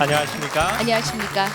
안녕하십니까? 안녕하십니까?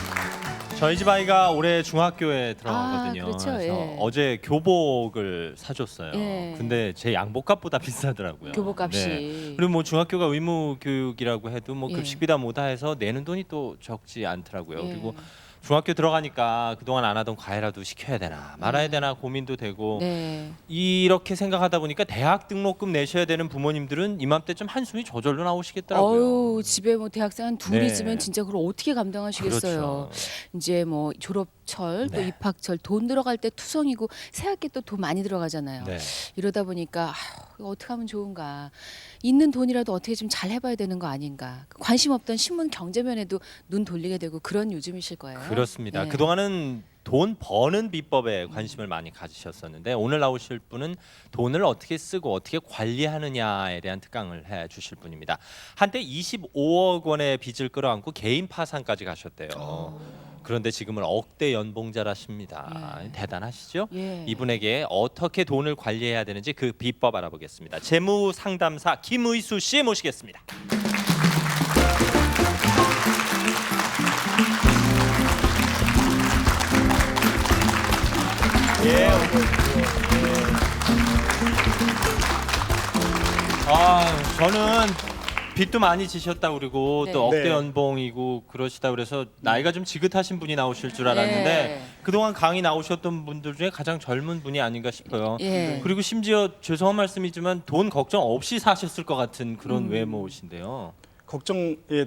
저희 집 아이가 올해 중학교에 들어가거든요. 그렇죠. 그래서 예. 어제 교복을 사줬어요. 예. 근데 제 양복값보다 비싸더라고요. 교복값이. 네. 그리고 뭐 중학교가 의무 교육이라고 해도 뭐 예. 급식비다 뭐다 해서 내는 돈이 또 적지 않더라고요. 예. 그리고 중학교 들어가니까 그동안 안 하던 과외라도 시켜야 되나 말아야 네. 되나 고민도 되고 네. 이렇게 생각하다 보니까 대학 등록금 내셔야 되는 부모님들은 이맘때쯤 한숨이 저절로 나오시겠더라고요. 어유 집에 뭐 대학생 한 둘 네. 있으면 진짜 그걸 어떻게 감당하시겠어요. 그렇죠. 이제 뭐 졸업철 또 네. 입학철 돈 들어갈 때 투성이고 새학기 또 돈 많이 들어가잖아요. 네. 이러다 보니까 이거 어떻게 하면 좋은가. 있는 돈이라도 어떻게 좀 잘 해봐야 되는 거 아닌가. 관심 없던 신문 경제면에도 눈 돌리게 되고 그런 요즘이실 거예요. 그렇습니다. 네. 그동안은 돈 버는 비법에 관심을 많이 가지셨었는데 오늘 나오실 분은 돈을 어떻게 쓰고 어떻게 관리하느냐에 대한 특강을 해 주실 분입니다. 한때 25억 원의 빚을 끌어안고 개인 파산까지 가셨대요. 그런데 지금은 억대 연봉자라십니다. 예. 대단하시죠? 예. 이분에게 어떻게 돈을 관리해야 되는지 그 비법 알아보겠습니다. 재무 상담사 김의수 씨 모시겠습니다. 예, 저는 빚도 많이 지셨다 그러고 네. 또 억대 네. 연봉이고 그러시다 그래서 나이가 좀 지긋하신 분이 나오실 줄 알았는데 네. 그동안 강의 나오셨던 분들 중에 가장 젊은 분이 아닌가 싶어요. 예. 그리고 심지어 죄송한 말씀이지만 돈 걱정 없이 사셨을 것 같은 그런 외모이신데요.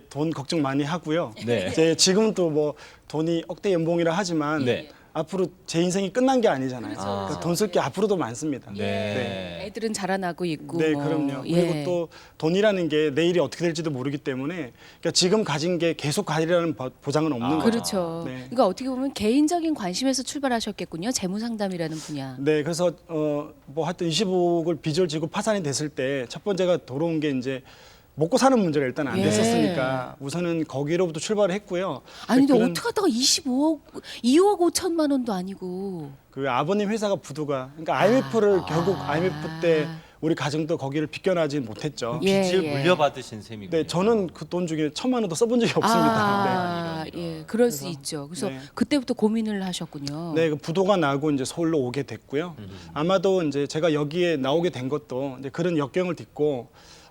돈 걱정 많이 하고요. 네. 이제 지금 또 뭐 돈이 억대 연봉이라 하지만 네. 앞으로 제 인생이 끝난 게 아니잖아요. 그렇죠. 그러니까 돈 쓸 게 앞으로도 많습니다. 네. 애들은 자라나고 있고. 네, 뭐. 그럼요. 예. 그리고 또 돈이라는 게 내일이 어떻게 될지도 모르기 때문에 그러니까 지금 가진 게 계속 가리라는 보장은 없는 거죠. 그렇죠. 네. 그러니까 어떻게 보면 개인적인 관심에서 출발하셨겠군요. 재무 상담이라는 분야. 네, 그래서 뭐 하여튼 25억을 빚을 지고 파산이 됐을 때 첫 번째가 돌아온 게 이제 먹고 사는 문제가 일단 안 예. 됐었으니까 우선은 거기로부터 출발을 했고요. 아니 근데 그런 어떻게 하다가 25억, 2억 5천만 원도 아니고. 그 아버님 회사가 부도가 그러니까 IMF를 결국 IMF 때 우리 가정도 거기를 비껴나지 못했죠. 예, 빚을 예. 물려받으신 셈이군요. 네, 저는 그 돈 중에 1,000만 원도 써본 적이 없습니다. 예, 그럴 수 있죠. 그래서 네. 그때부터 고민을 하셨군요. 네, 그 부도가 나고 이제 서울로 오게 됐고요. 아마도 이제 제가 여기에 나오게 된 것도 이제 그런 역경을 딛고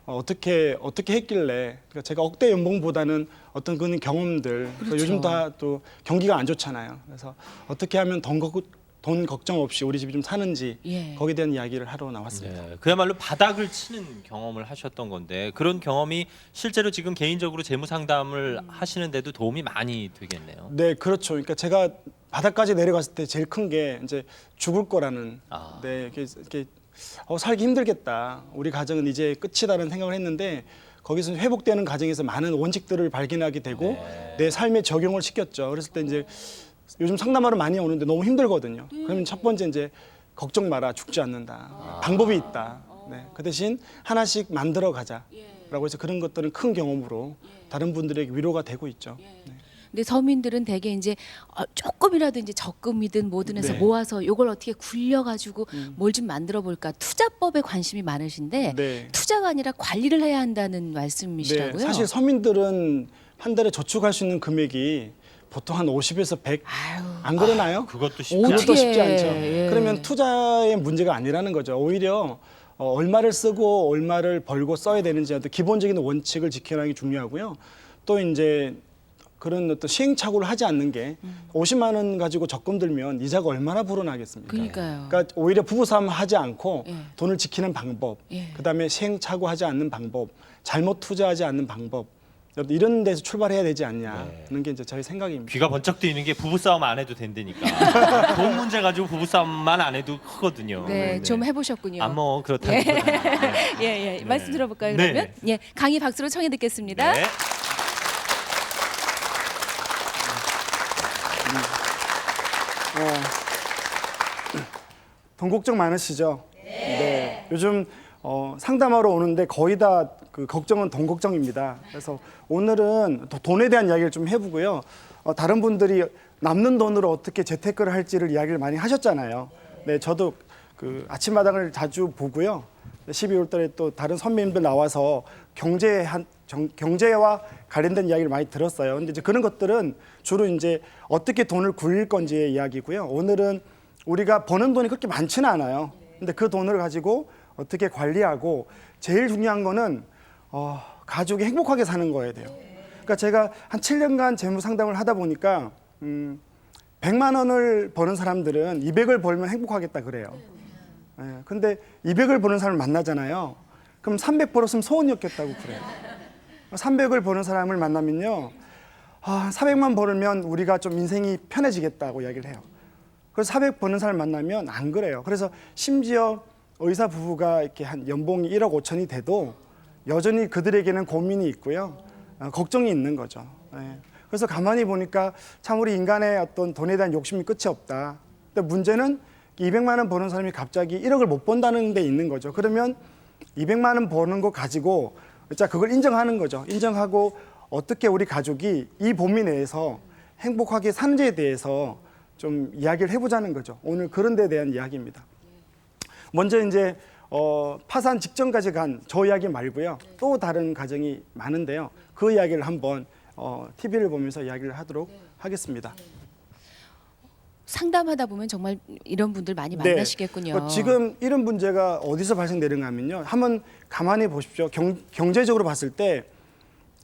어떻게 했길래 그러니까 제가 억대 연봉보다는 어떤 그런 경험들 그렇죠. 요즘 다 또 경기가 안 좋잖아요. 그래서 어떻게 하면 돈 걱정 없이 우리 집이 좀 사는지 예. 거기에 대한 이야기를 하러 나왔습니다. 네, 그야말로 바닥을 치는 경험을 하셨던 건데 그런 경험이 실제로 지금 개인적으로 재무 상담을 하시는데도 도움이 많이 되겠네요. 네, 그렇죠. 그러니까 제가 바닥까지 내려갔을 때 제일 큰 게 이제 죽을 거라는. 아. 네, 이렇게 살기 힘들겠다. 우리 가정은 이제 끝이다라는 생각을 했는데 거기서 회복되는 과정에서 많은 원칙들을 발견하게 되고 내 삶에 적용을 시켰죠. 그랬을 때 이제 요즘 상담하러 많이 오는데 너무 힘들거든요. 그러면 첫 번째 이제 걱정 마라, 죽지 않는다. 방법이 있다. 네, 그 대신 하나씩 만들어 가자라고 해서 그런 것들은 큰 경험으로 다른 분들에게 위로가 되고 있죠. 네. 근데 서민들은 대개 이제 조금이라도 이제 적금이든 뭐든 해서 네. 모아서 요걸 어떻게 굴려가지고 뭘 좀 만들어 볼까 투자법에 관심이 많으신데 네. 투자가 아니라 관리를 해야 한다는 말씀이시라고요? 네, 사실 서민들은 한 달에 저축할 수 있는 금액이 보통 한 50에서 100 아유, 안 그러나요? 그것도 쉽지 어떻게 그것도 쉽지 않죠. 예. 그러면 투자의 문제가 아니라는 거죠. 오히려 얼마를 쓰고 얼마를 벌고 써야 되는지 어떤 기본적인 원칙을 지켜나가는 게 중요하고요. 또 이제 그런 어떤 시행착오를 하지 않는 게 50만 원 가지고 적금 들면 이자가 얼마나 불어나겠습니까? 그러니까요. 그러니까 오히려 부부싸움 하지 않고 예. 돈을 지키는 방법, 예. 그다음에 시행착오하지 않는 방법, 잘못 투자하지 않는 방법 이런 데서 출발해야 되지 않냐는 게 이제 저희 생각입니다. 귀가 번쩍 뜨이는 게 부부싸움 안 해도 된다니까. 돈 문제 가지고 부부싸움만 안 해도 크거든요. 네, 좀 해보셨군요. 뭐 그렇다기보다. 예, 말씀 들어볼까요? 네. 그러면 예, 강의 박수로 청해 듣겠습니다. 네. 돈 걱정 많으시죠? 네. 요즘 상담하러 오는데 거의 다 그 걱정은 돈 걱정입니다. 그래서 오늘은 돈에 대한 이야기를 좀 해보고요. 다른 분들이 남는 돈으로 어떻게 재테크를 할지를 이야기를 많이 하셨잖아요. 네, 저도 그 아침마당을 자주 보고요. 12월 달에 또 다른 선배님들 나와서 경제와 관련된 이야기를 많이 들었어요. 근데 이제 그런 것들은 주로 이제 어떻게 돈을 굴릴 건지의 이야기고요. 오늘은 우리가 버는 돈이 그렇게 많지는 않아요. 근데 그 돈을 가지고 어떻게 관리하고 제일 중요한 거는 가족이 행복하게 사는 거여야 돼요. 그러니까 제가 한 7년간 재무 상담을 하다 보니까 100만 원을 버는 사람들은 200을 벌면 행복하겠다 그래요. 근데 200을 버는 사람을 만나잖아요. 그럼 300 벌었으면 소원이었겠다고 그래요. 300을 버는 사람을 만나면요, 400만 벌면 우리가 좀 인생이 편해지겠다고 이야기를 해요. 그래서 400 버는 사람을 만나면 안 그래요. 그래서 심지어 의사 부부가 이렇게 한 연봉이 1억 5천이 돼도 여전히 그들에게는 고민이 있고요, 걱정이 있는 거죠. 그래서 가만히 보니까 참 우리 인간의 어떤 돈에 대한 욕심이 끝이 없다. 근데 문제는 200만 원 버는 사람이 갑자기 1억을 못 번다는 데 있는 거죠. 그러면 200만 원 버는 거 가지고 자 그걸 인정하는 거죠. 인정하고 어떻게 우리 가족이 이 범위 내에서 행복하게 사는지에 대해서 좀 이야기를 해보자는 거죠. 오늘 그런 데에 대한 이야기입니다. 먼저 이제 파산 직전까지 간 저 이야기 말고요. 또 다른 가정이 많은데요. 그 이야기를 한번 TV를 보면서 이야기를 하도록 하겠습니다. 상담하다 보면 정말 이런 분들 많이 네. 만나시겠군요. 지금 이런 문제가 어디서 발생되는가 하면요. 한번 가만히 보십시오. 경제적으로 봤을 때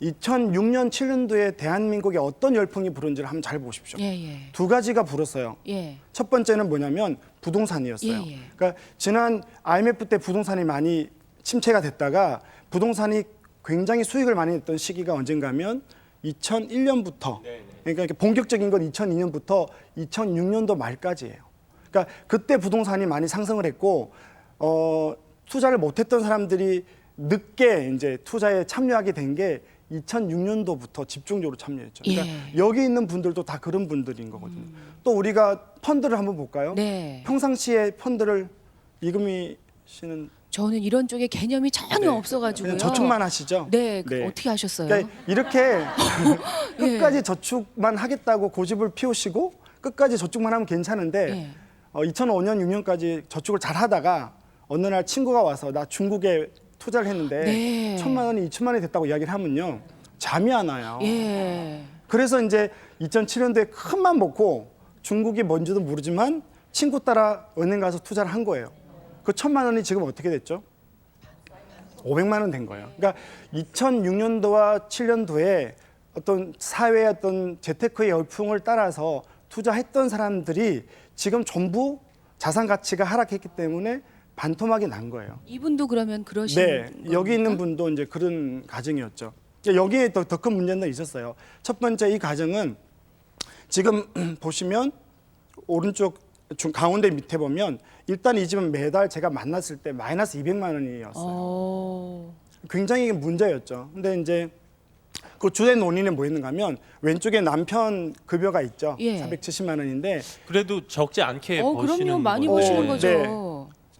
2006년, 7년도에 대한민국에 어떤 열풍이 불었는지를 한번 잘 보십시오. 예. 두 가지가 불었어요. 예. 첫 번째는 뭐냐면 부동산이었어요. 예. 그러니까 지난 IMF 때 부동산이 많이 침체가 됐다가 부동산이 굉장히 수익을 많이 냈던 시기가 언젠가 하면 2001년부터 그러니까 이렇게 본격적인 건 2002년부터 2006년도 말까지예요. 그러니까 그때 부동산이 많이 상승을 했고 투자를 못했던 사람들이 늦게 이제 투자에 참여하게 된 게 2006년도부터 집중적으로 참여했죠. 그러니까 여기 있는 분들도 다 그런 분들인 거거든요. 또 우리가 펀드를 한번 볼까요? 네. 평상시에 펀드를 이금희 씨는 저는 이런 쪽에 개념이 전혀 없어가지고요. 그냥 저축만 하시죠? 네. 어떻게 하셨어요? 그러니까 이렇게 끝까지 저축만 하겠다고 고집을 피우시고 끝까지 저축만 하면 괜찮은데 2005년, 6년까지 저축을 잘 하다가 어느 날 친구가 와서 나 중국에 투자를 했는데 1,000만 원이 2천만 원이 됐다고 이야기를 하면요. 잠이 안 와요. 그래서 이제 2007년도에 큰 맘 먹고 중국이 뭔지도 모르지만 친구 따라 은행 가서 투자를 한 거예요. 그 1,000만 원이 지금 어떻게 됐죠? 500만 원 된 거예요. 그러니까 2006년도와 7년도에 어떤 사회의 어떤 재테크의 열풍을 따라서 투자했던 사람들이 지금 전부 자산 가치가 하락했기 때문에 반토막이 난 거예요. 이분도 그러면 그러시는 겁니까? 여기 있는 분도 이제 그런 가정이었죠. 여기에 더 큰 문제는 있었어요. 첫 번째 이 가정은 지금 보시면 오른쪽 가운데 밑에 보면 일단 이 집은 매달 제가 만났을 때 마이너스 200만 원이었어요. 굉장히 문제였죠. 근데 이제 그 주된 원인은 뭐였는가 하면 왼쪽에 남편 급여가 있죠. 470만 원인데 그래도 적지 않게 버시는 그럼요. 많이 건데. 버시는 거죠. 네.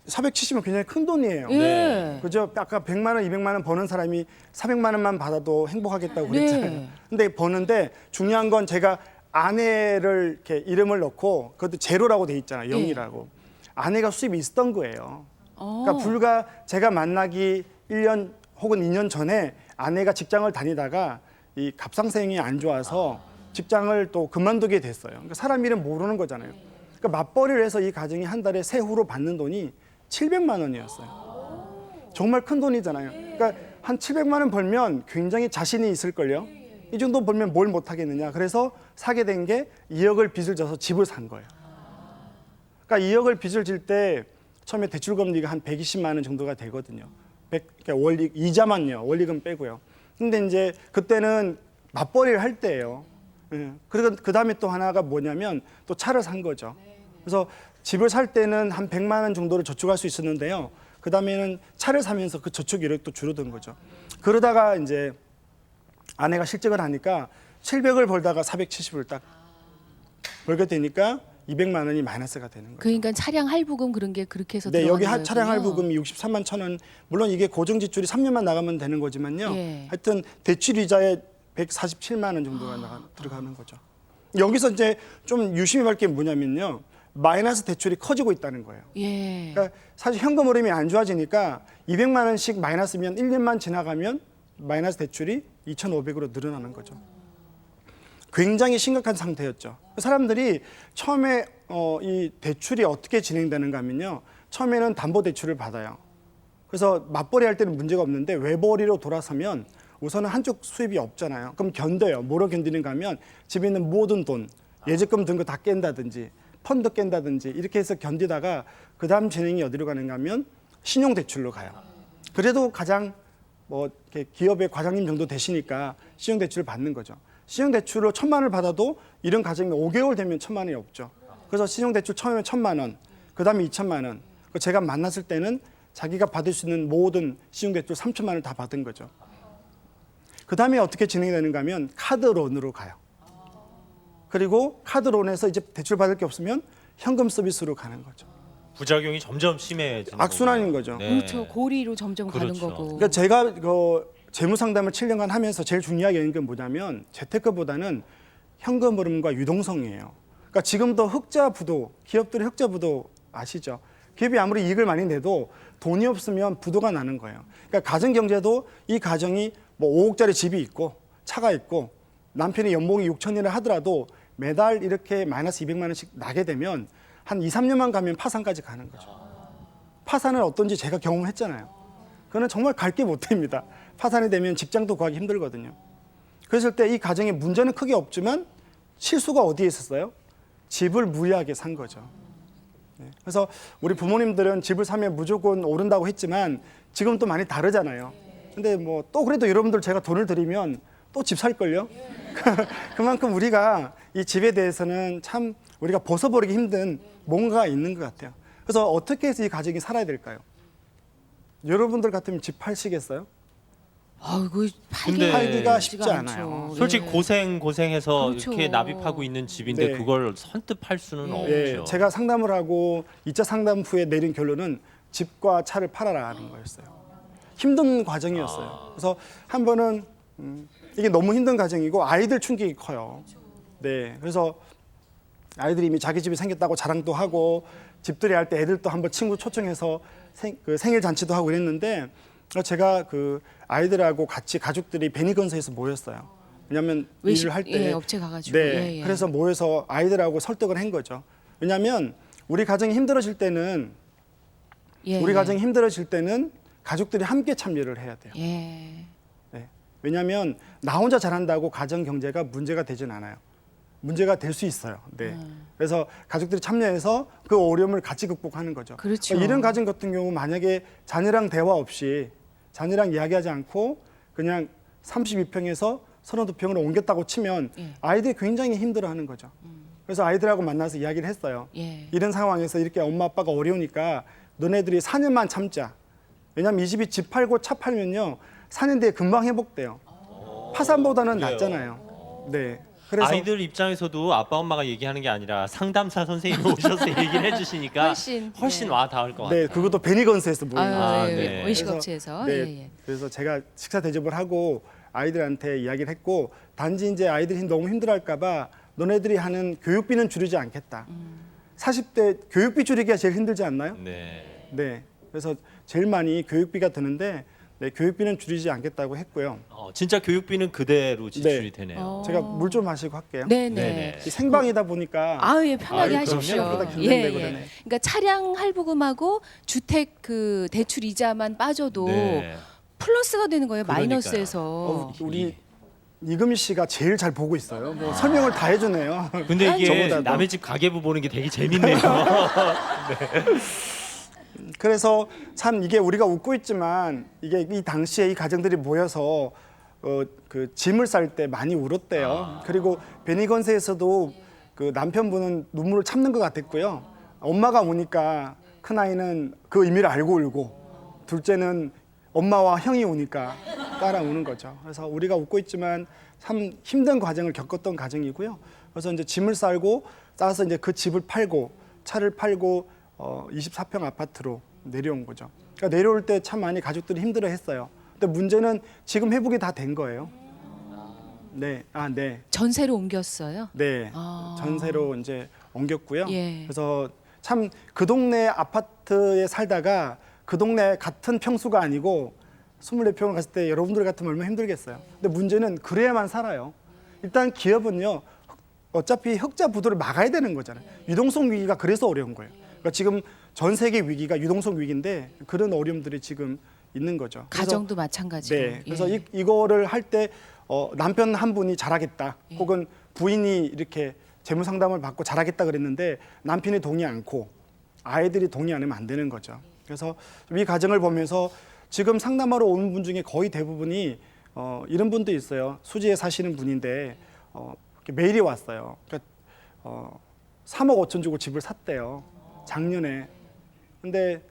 470은 굉장히 큰 돈이에요. 그죠? 아까 100만 원, 200만 원 버는 사람이 400만 원만 받아도 행복하겠다고 그랬잖아요. 근데 버는데 중요한 건 제가 아내를 이렇게 이름을 넣고 그것도 제로라고 돼 있잖아요. 0이라고. 아내가 수입이 있었던 거예요. 그러니까 불과 제가 만나기 1년 혹은 2년 전에 아내가 직장을 다니다가 이 갑상선이 안 좋아서 직장을 또 그만두게 됐어요. 그러니까 사람 일은 모르는 거잖아요. 그러니까 맞벌이를 해서 이 가정이 한 달에 세후로 받는 돈이 700만 원이었어요. 정말 큰 돈이잖아요. 그러니까 한 700만 원 벌면 굉장히 자신이 있을걸요. 이 정도 벌면 뭘 못하겠느냐. 그래서 사게 된 게 2억을 빚을 져서 집을 산 거예요. 그러니까 2억을 빚을 질 때 처음에 대출금리가 한 120만 원 정도가 되거든요. 그러니까 원리 이자만요. 원리금 빼고요. 근데 이제 그때는 맞벌이를 할 때예요. 그리고 그 다음에 또 하나가 뭐냐면 또 차를 산 거죠. 그래서 집을 살 때는 한 100만 원 정도를 저축할 수 있었는데요. 그 다음에는 차를 사면서 그 저축 이력이 또 줄어든 거죠. 그러다가 이제 아내가 실직을 하니까 700을 벌다가 470을 딱 벌게 되니까 200만 원이 마이너스가 되는 거예요. 그러니까 차량 할부금 그런 게 그렇게 해서 네, 여기 들어가는 차량 거였군요. 할부금이 63만 1,000원. 물론 이게 고정 지출이 3년만 나가면 되는 거지만요. 하여튼 대출 이자에 147만 원 정도가 들어가는 거죠. 여기서 이제 좀 유심히 볼 게 뭐냐면요. 마이너스 대출이 커지고 있다는 거예요. 예. 그러니까 사실 현금 흐름이 안 좋아지니까 200만 원씩 마이너스면 1년만 지나가면 마이너스 대출이 2,500으로 늘어나는 거죠. 굉장히 심각한 상태였죠. 사람들이 처음에 이 대출이 어떻게 진행되는가 하면요. 처음에는 담보대출을 받아요. 그래서 맞벌이 할 때는 문제가 없는데 외벌이로 돌아서면 우선은 한쪽 수입이 없잖아요. 그럼 견뎌요. 뭐로 견디는가 하면 집에 있는 모든 돈, 예적금 든 거 다 깬다든지 펀드 깬다든지 이렇게 해서 견디다가 그다음 진행이 어디로 가는가 하면 신용대출로 가요. 그래도 가장 뭐 이렇게 기업의 과장님 정도 되시니까 신용대출을 받는 거죠. 신용대출로 1,000만 원을 받아도 이런 가정이 5개월 되면 1,000만 원이 없죠. 그래서 신용대출 처음에 1,000만 원, 그다음에 2,000만 원. 제가 만났을 때는 자기가 받을 수 있는 모든 신용대출 3,000만 원을 다 받은 거죠. 그다음에 어떻게 진행이 되는가 하면 카드론으로 가요. 그리고 카드론에서 이제 대출 받을 게 없으면 현금 서비스로 가는 거죠. 부작용이 점점 심해지는 악순환인 거죠. 네. 그렇죠. 고리로 점점 가는 그렇죠. 거고. 그러니까 제가 재무 상담을 7년간 하면서 제일 중요하게 여긴 게 뭐냐면 재테크보다는 현금 흐름과 유동성이에요. 그러니까 지금도 흑자 부도, 기업들의 흑자 부도 아시죠? 기업이 아무리 이익을 많이 내도 돈이 없으면 부도가 나는 거예요. 그러니까 가정 경제도 이 가정이 뭐 5억짜리 집이 있고 차가 있고 남편이 연봉이 6천이라 하더라도 매달 이렇게 마이너스 200만 원씩 나게 되면 한 2, 3년만 가면 파산까지 가는 거죠. 파산은 어떤지 제가 경험했잖아요. 그거는 정말 갈 게 못 됩니다. 파산이 되면 직장도 구하기 힘들거든요. 그랬을 때 이 가정에 문제는 크게 없지만 실수가 어디에 있었어요? 집을 무리하게 산 거죠. 네. 그래서 우리 부모님들은 집을 사면 무조건 오른다고 했지만 지금 또 많이 다르잖아요. 근데 뭐 또 그래도 여러분들 제가 돈을 드리면 또 집 살걸요? 그만큼 우리가 이 집에 대해서는 참 우리가 벗어버리기 힘든 뭔가가 있는 것 같아요. 그래서 어떻게 해서 이 가정이 살아야 될까요? 여러분들 같으면 집 팔시겠어요? 아이고 근데 팔기가 쉽지 않아요. 솔직히 고생해서 그렇죠. 이렇게 납입하고 있는 집인데 네. 그걸 선뜻 팔 수는 예, 없죠. 제가 상담을 하고 2차 상담 후에 내린 결론은 집과 차를 팔아라는 거였어요. 힘든 과정이었어요. 그래서 한 번은 이게 너무 힘든 과정이고 아이들 충격이 커요. 네, 그래서 아이들이 이미 자기 집이 생겼다고 자랑도 하고 집들이 할 때 애들도 한번 친구 초청해서 생일 잔치도 하고 이랬는데 제가 그 아이들하고 같이 가족들이 베니건스에서 모였어요. 왜냐하면 일을 할 때 업체 가가지고. 네, 예, 예. 그래서 모여서 아이들하고 설득을 한 거죠. 왜냐하면 우리 가정이 힘들어질 때는 예, 우리 예. 가정이 힘들어질 때는 가족들이 함께 참여를 해야 돼요. 예. 네. 왜냐하면 나 혼자 잘한다고 가정 경제가 문제가 되진 않아요. 문제가 될 수 있어요. 네. 그래서 가족들이 참여해서 그 어려움을 같이 극복하는 거죠. 그렇죠. 그러니까 이런 가정 같은 경우 만약에 자녀랑 대화 없이 자녀랑 이야기하지 않고 그냥 32평에서 32평으로 옮겼다고 치면 예. 아이들이 굉장히 힘들어하는 거죠. 그래서 아이들하고 만나서 이야기를 했어요. 예. 이런 상황에서 이렇게 엄마 아빠가 어려우니까 너네들이 4년만 참자. 왜냐하면 이 집이 집 팔고 차 팔면요 4년 뒤에 금방 회복돼요. 파산보다는 그래요? 낫잖아요. 네. 그래서 아이들 입장에서도 아빠 엄마가 얘기하는 게 아니라 상담사 선생님이 오셔서 얘기를 해주시니까 훨씬, 네. 와 닿을 것 같아요. 네, 그것도 베니건스에서 모인 거예요. 아, 예, 네. 외식업체에서. 네, 예, 예. 그래서 제가 식사 대접을 하고 아이들한테 이야기를 했고 단지 이제 아이들이 너무 힘들어할까봐 너네들이 하는 교육비는 줄이지 않겠다. 40대 교육비 줄이기가 제일 힘들지 않나요? 네. 네, 그래서 제일 많이 교육비가 드는데 네, 교육비는 줄이지 않겠다고 했고요. 진짜 교육비는 그대로 지출이 되네요. 제가 물 좀 마시고 할게요. 네네. 네네. 이 생방이다 보니까 아유 편하게 아유, 하십시오. 생각보다 긴장되고 그러네. 그러니까 차량 할부금하고 주택 그 대출 이자만 빠져도 네. 플러스가 되는 거예요. 그러니까요. 마이너스에서. 우리 이금희 씨가 제일 잘 보고 있어요. 뭐 설명을 다 해주네요. 근데 이게 저보다도. 남의 집 가계부 보는 게 되게 재밌네요. 그래서 참 이게 우리가 웃고 있지만 이게 이 당시에 이 가정들이 모여서 그 짐을 쌀 때 많이 울었대요. 그리고 베니건스에서도 그 남편분은 눈물을 참는 것 같았고요. 엄마가 우니까 큰 아이는 그 의미를 알고 울고 둘째는 엄마와 형이 우니까 따라 우는 거죠. 그래서 우리가 웃고 있지만 참 힘든 과정을 겪었던 가정이고요. 그래서 이제 짐을 싸서 이제 그 집을 팔고 차를 팔고 24평 아파트로 내려온 거죠. 그러니까 내려올 때 참 많이 가족들이 힘들어했어요. 근데 문제는 지금 회복이 다 된 거예요. 네, 네, 전세로 옮겼어요. 네. 아. 전세로 이제 옮겼고요. 예. 그래서 참 그 동네 아파트에 살다가 그 동네 같은 평수가 아니고 24평을 갔을 때 여러분들 같으면 얼마나 힘들겠어요. 근데 문제는 그래야만 살아요. 일단 기업은요. 어차피 흑자 부도를 막아야 되는 거잖아요. 유동성 위기가 그래서 어려운 거예요. 그러니까 지금 전 세계 위기가 유동성 위기인데 그런 어려움들이 지금 있는 거죠. 가정도 마찬가지고. 네. 그래서 예. 이거를 할 때 남편 한 분이 잘하겠다. 혹은 부인이 이렇게 재무 상담을 받고 잘하겠다 그랬는데 남편이 동의 않고 아이들이 동의 안 하면 안 되는 거죠. 그래서 이 가정을 보면서 지금 상담하러 오는 분 중에 거의 대부분이 이런 분도 있어요. 수지에 사시는 분인데 이렇게 메일이 왔어요. 그러니까 3억 5천 주고 집을 샀대요. 작년에. 근데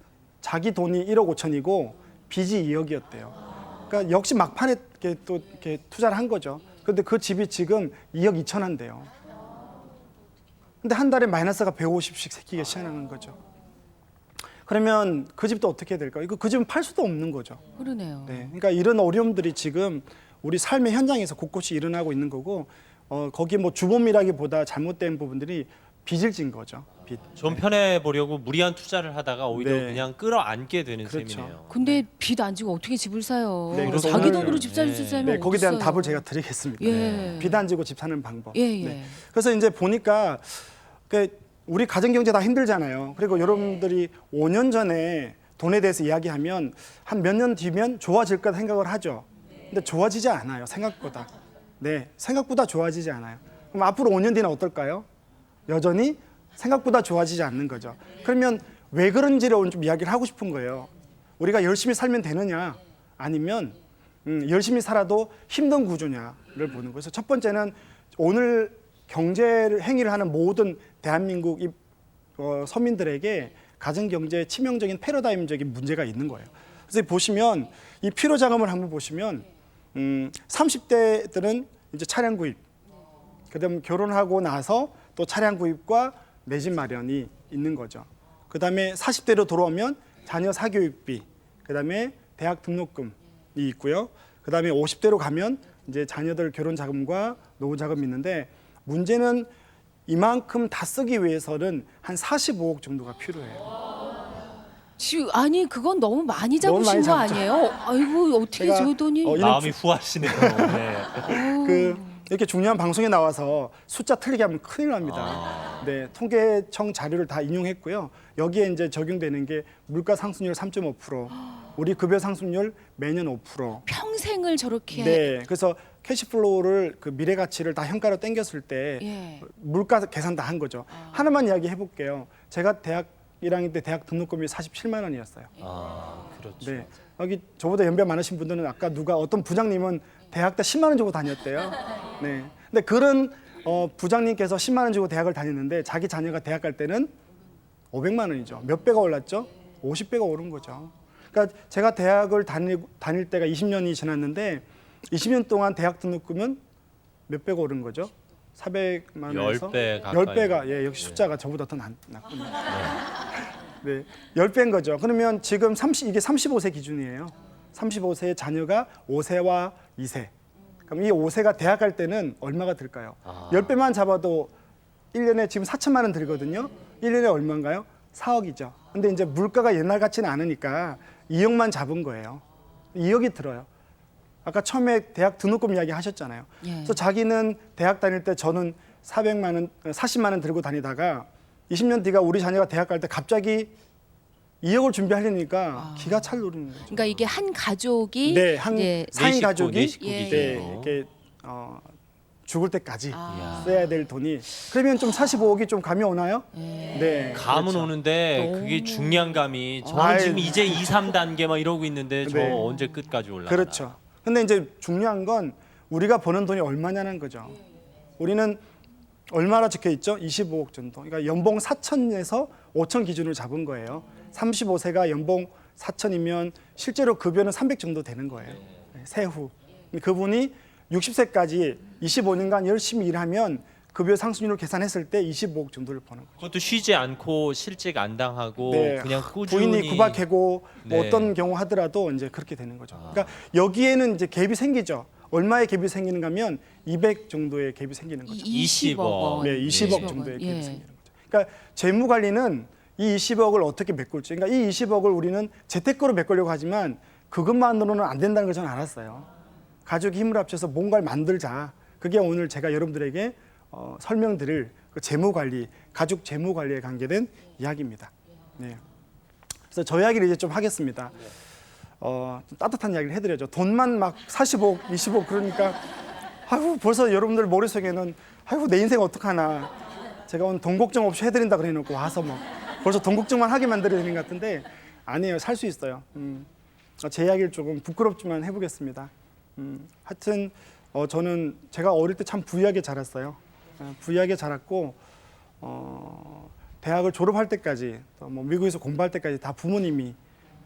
자기 돈이 1억 5천이고 빚이 2억이었대요. 그러니까 역시 막판에 또 이렇게 투자를 한 거죠. 그런데 그 집이 지금 2억 2천 한대요. 근데 한 달에 마이너스가 150씩 생기기 시작하는 거죠. 그러면 그 집도 어떻게 해야 될까요? 그 집은 팔 수도 없는 거죠. 그러네요. 네, 그러니까 이런 어려움들이 지금 우리 삶의 현장에서 곳곳이 일어나고 있는 거고 거기 뭐 주범이라기보다 잘못된 부분들이 빚을 진 거죠. 빚. 좀 편해 보려고 무리한 투자를 하다가 오히려 네. 그냥 끌어안게 되는 그렇죠. 셈이네요. 근데 빚 안 지고 어떻게 집을 사요? 네, 그래서 자기 오늘- 돈으로 집 살 수 네. 사면 네, 거기에 대한 어딨어요? 답을 제가 드리겠습니다. 예. 빚 안 지고 집 사는 방법. 예, 예. 네. 그래서 이제 보니까 우리 가정 경제 다 힘들잖아요. 그리고 여러분들이 5년 전에 돈에 대해서 이야기하면 한 몇 년 뒤면 좋아질 거다 생각을 하죠. 근데 좋아지지 않아요. 생각보다. 네, 생각보다 좋아지지 않아요. 그럼 앞으로 5년 뒤는 어떨까요? 여전히 생각보다 좋아지지 않는 거죠. 그러면 왜 그런지를 오늘 좀 이야기를 하고 싶은 거예요. 우리가 열심히 살면 되느냐, 아니면 열심히 살아도 힘든 구조냐를 보는 거예요. 그래서 첫 번째는 오늘 경제 행위를 하는 모든 대한민국 서민들에게 가정경제에 치명적인 패러다임적인 문제가 있는 거예요. 그래서 보시면 이 필요 자금을 한번 보시면 30대들은 이제 차량 구입, 그다음 결혼하고 나서 또 차량 구입과 내 집 마련이 있는 거죠. 그다음에 40대로 돌아오면 자녀 사교육비, 그다음에 대학 등록금이 있고요. 그다음에 50대로 가면 이제 자녀들 결혼 자금과 노후 자금이 있는데 문제는 이만큼 다 쓰기 위해서는 한 45억 정도가 필요해요. 아니 그건 너무 많이 너무 잡으신 많이 거 잡죠. 아니에요? 아이고 어떻게 제가, 저 돈이? 이런 마음이 후하시네요. 네. 이렇게 중요한 방송에 나와서 숫자 틀리게 하면 큰일 납니다. 네, 통계청 자료를 다 인용했고요. 여기에 이제 적용되는 게 물가 상승률 3.5%, 우리 급여 상승률 매년 5%. 평생을 저렇게. 네, 그래서 캐시플로우를 그 미래 가치를 다 현가로 땡겼을 때 예. 물가 계산 다 한 거죠. 하나만 이야기해 볼게요. 제가 대학 1학년 때 대학 등록금이 47만 원이었어요. 그렇죠. 네. 여기 저보다 연배 많으신 분들은 아까 어떤 부장님은 대학 때 10만 원 주고 다녔대요. 네. 근데 그런 부장님께서 10만 원 주고 대학을 다녔는데 자기 자녀가 대학 갈 때는 500만 원이죠. 몇 배가 올랐죠? 50배가 오른 거죠. 그러니까 제가 대학을 다닐 때가 20년이 지났는데 20년 동안 대학 등록금은 몇 배가 오른 거죠? 400만 원에서 10배 가까이. 10배가 예, 역시 숫자가 저보다 더 낮군요. 네. 10배인 거죠. 그러면 지금 이게 35세 기준이에요. 35세의 자녀가 5세와 2세. 그럼 이 5세가 대학 갈 때는 얼마가 들까요? 10배만 잡아도 1년에 지금 4천만 원 들거든요. 1년에 얼마인가요? 4억이죠. 근데 이제 물가가 옛날 같지는 않으니까 2억만 잡은 거예요. 2억이 들어요. 아까 처음에 대학 등록금 이야기 하셨잖아요. 예. 그래서 자기는 대학 다닐 때 저는 40만 원 들고 다니다가 20년 뒤가 우리 자녀가 대학 갈 때 갑자기 2억을 준비하려니까 기가 찰 노리는 거죠. 그러니까 이게 한 가족이 네, 한 이제 4인 가족이 네 식구 예, 기준으로. 이렇게 죽을 때까지 아. 써야 될 돈이 그러면 좀 45억이 좀 감이 오나요? 네. 감은 그렇죠. 오는데 그게 중요한 감이 저는 아이. 지금 이제 2, 3단계 막 이러고 있는데 저 네. 언제 끝까지 올라가나. 그렇죠. 근데 이제 중요한 건 우리가 버는 돈이 얼마냐는 거죠. 우리는 얼마나 적혀 있죠? 25억 정도. 그러니까 연봉 4천에서 5천 기준으로 잡은 거예요. 35세가 연봉 4천이면 실제로 급여는 300 정도 되는 거예요. 세후. 그분이 60세까지 25년간 열심히 일하면 급여 상승률을 계산했을 때 25억 정도를 버는 거죠. 그것도 쉬지 않고 실직 안 당하고 네, 그냥 꾸준히 부인이 구박하고 뭐 네. 어떤 경우 하더라도 이제 그렇게 되는 거죠. 그러니까 여기에는 이제 갭이 생기죠. 얼마의 갭이 생기는가 하면 200 정도의 갭이 생기는 거죠. 20억. 네, 20억 20억 정도의 원. 갭이 예. 생기는 거죠. 그러니까 재무 관리는 이 20억을 어떻게 메꿀지. 그러니까 이 20억을 우리는 재테크로 메꾸려고 하지만 그것만으로는 안 된다는 걸 저는 알았어요. 가족이 힘을 합쳐서 뭔가를 만들자. 그게 오늘 제가 여러분들에게 설명드릴 그 재무 관리, 가족 재무 관리에 관계된 이야기입니다. 네. 그래서 저 이야기를 이제 좀 하겠습니다. 좀 따뜻한 이야기를 해드려죠. 돈만 막 40억, 20억 그러니까 아이고 벌써 여러분들 머릿속에는 아이고 내 인생 어떡하나. 제가 오늘 돈 걱정 없이 해드린다 그래놓고 와서 뭐 벌써 돈 걱정만 하게 만들어야 되는 것 같은데 아니에요. 살 수 있어요. 제 이야기를 조금 부끄럽지만 해보겠습니다. 하여튼 저는 제가 어릴 때 참 부유하게 자랐어요. 부유하게 자랐고 대학을 졸업할 때까지 또 뭐 미국에서 공부할 때까지 다 부모님이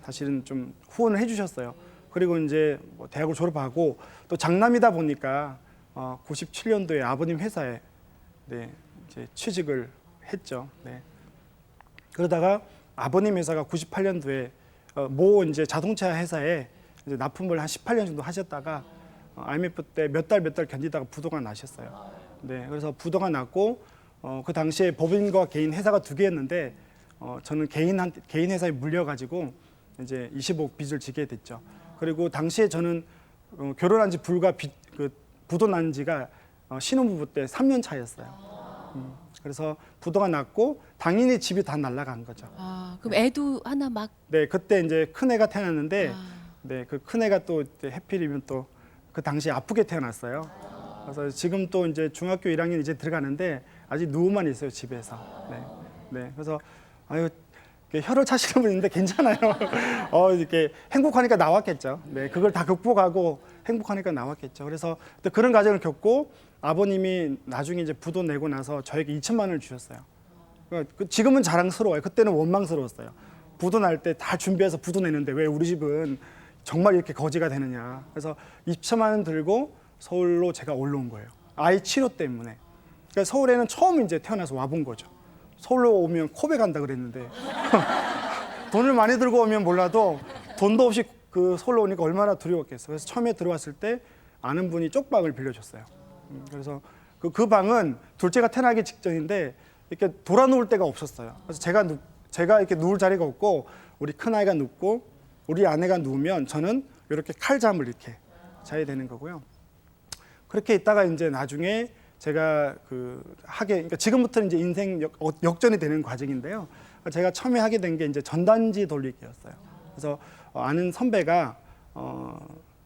사실은 좀 후원을 해주셨어요. 그리고 이제 뭐 대학을 졸업하고 또 장남이다 보니까 97년도에 아버님 회사에 네, 이제 취직을 했죠. 네. 그러다가 아버님 회사가 98년도에 모 이제 자동차 회사에 이제 납품을 한 18년 정도 하셨다가 IMF 때 몇 달 견디다가 부도가 나셨어요. 네, 그래서 부도가 났고 그 당시에 법인과 개인 회사가 두 개였는데 저는 개인 회사에 물려가지고 이제 20억 빚을 지게 됐죠. 그리고 당시에 저는 결혼한 지 불과 그 부도 난 지가 신혼부부 때 3년 차였어요. 그래서 부도가 났고 당연히 집이 다 날아간 거죠. 아, 그럼 애도 하나 막 네, 그때 이제 큰 애가 태어났는데, 네, 그 큰 애가 또 해필이면 또 그 당시에 아프게 태어났어요. 그래서 지금 또 이제 중학교 1학년 이제 들어가는데 아직 누워만 있어요 집에서. 네, 네, 그래서 아유 혀를 차시는 분인데 괜찮아요. 이렇게 행복하니까 나왔겠죠. 네, 그걸 다 극복하고 행복하니까 나왔겠죠. 그래서 또 그런 과정을 겪고 아버님이 나중에 이제 부도 내고 나서 저에게 2천만 원을 주셨어요. 지금은 자랑스러워요. 그때는 원망스러웠어요. 부도 날 때 다 준비해서 부도 내는데 왜 우리 집은 정말 이렇게 거지가 되느냐. 그래서 2천만 원 들고 서울로 제가 올라온 거예요. 아이 치료 때문에. 그러니까 서울에는 처음 이제 태어나서 와본 거죠. 서울로 오면 코베 간다 그랬는데 돈을 많이 들고 오면 몰라도 돈도 없이 그 서울로 오니까 얼마나 두려웠겠어요. 그래서 처음에 들어왔을 때 아는 분이 쪽방을 빌려줬어요. 그래서 그 방은 둘째가 태어나기 직전인데 이렇게 돌아 누울 데가 없었어요. 그래서 제가 이렇게 누울 자리가 없고 우리 큰 아이가 눕고 우리 아내가 누우면 저는 이렇게 칼잠을 이렇게 자야 되는 거고요. 그렇게 있다가 이제 나중에 제가 그러니까 지금부터는 이제 인생 역전이 되는 과정인데요. 제가 처음에 하게 된 게 이제 전단지 돌리기였어요. 그래서 아는 선배가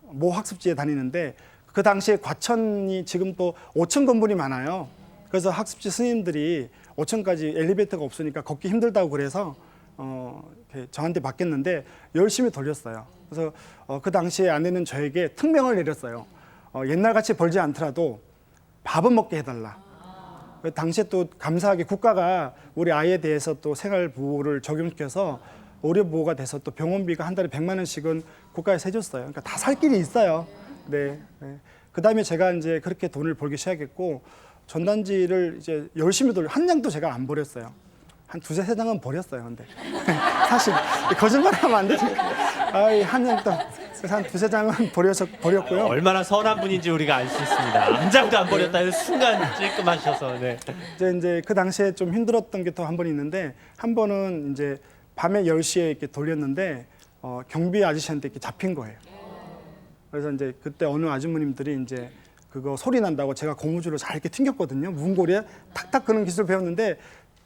모 학습지에 다니는데 그 당시에 과천이 지금 또 5층 건물이 많아요. 그래서 학습지 스님들이 5층까지 엘리베이터가 없으니까 걷기 힘들다고 그래서 이렇게 저한테 맡겼는데 열심히 돌렸어요. 그래서 그 당시에 아내는 저에게 특명을 내렸어요. 옛날같이 벌지 않더라도 밥은 먹게 해달라. 당시에 또 감사하게 국가가 우리 아이에 대해서 또 생활보호를 적용시켜서 의료보호가 돼서 또 병원비가 한 달에 100만 원씩은 국가에서 해줬어요. 그러니까 다 살 길이 있어요. 네. 네. 그 다음에 제가 이제 그렇게 돈을 벌기 시작했고 전단지를 이제 열심히 한 장도 제가 안 버렸어요. 한 두세 세 장은 버렸어요. 근데 사실 거짓말하면 안 되니까 한 장 또 한 두세 장은 버렸고요. 얼마나 선한 분인지 우리가 알 수 있습니다. 한 장도 안 버렸다. 순간 찔끔하셔서. 네. 이제 그 당시에 좀 힘들었던 게 또 한 번 있는데 한 번은 이제 밤에 10시에 이렇게 돌렸는데 경비 아저씨한테 이렇게 잡힌 거예요. 그래서 이제 그때 어느 아주머님들이 이제 그거 소리 난다고 제가 고무줄로 잘 이렇게 튕겼거든요. 문고리에 탁탁 그는 기술 배웠는데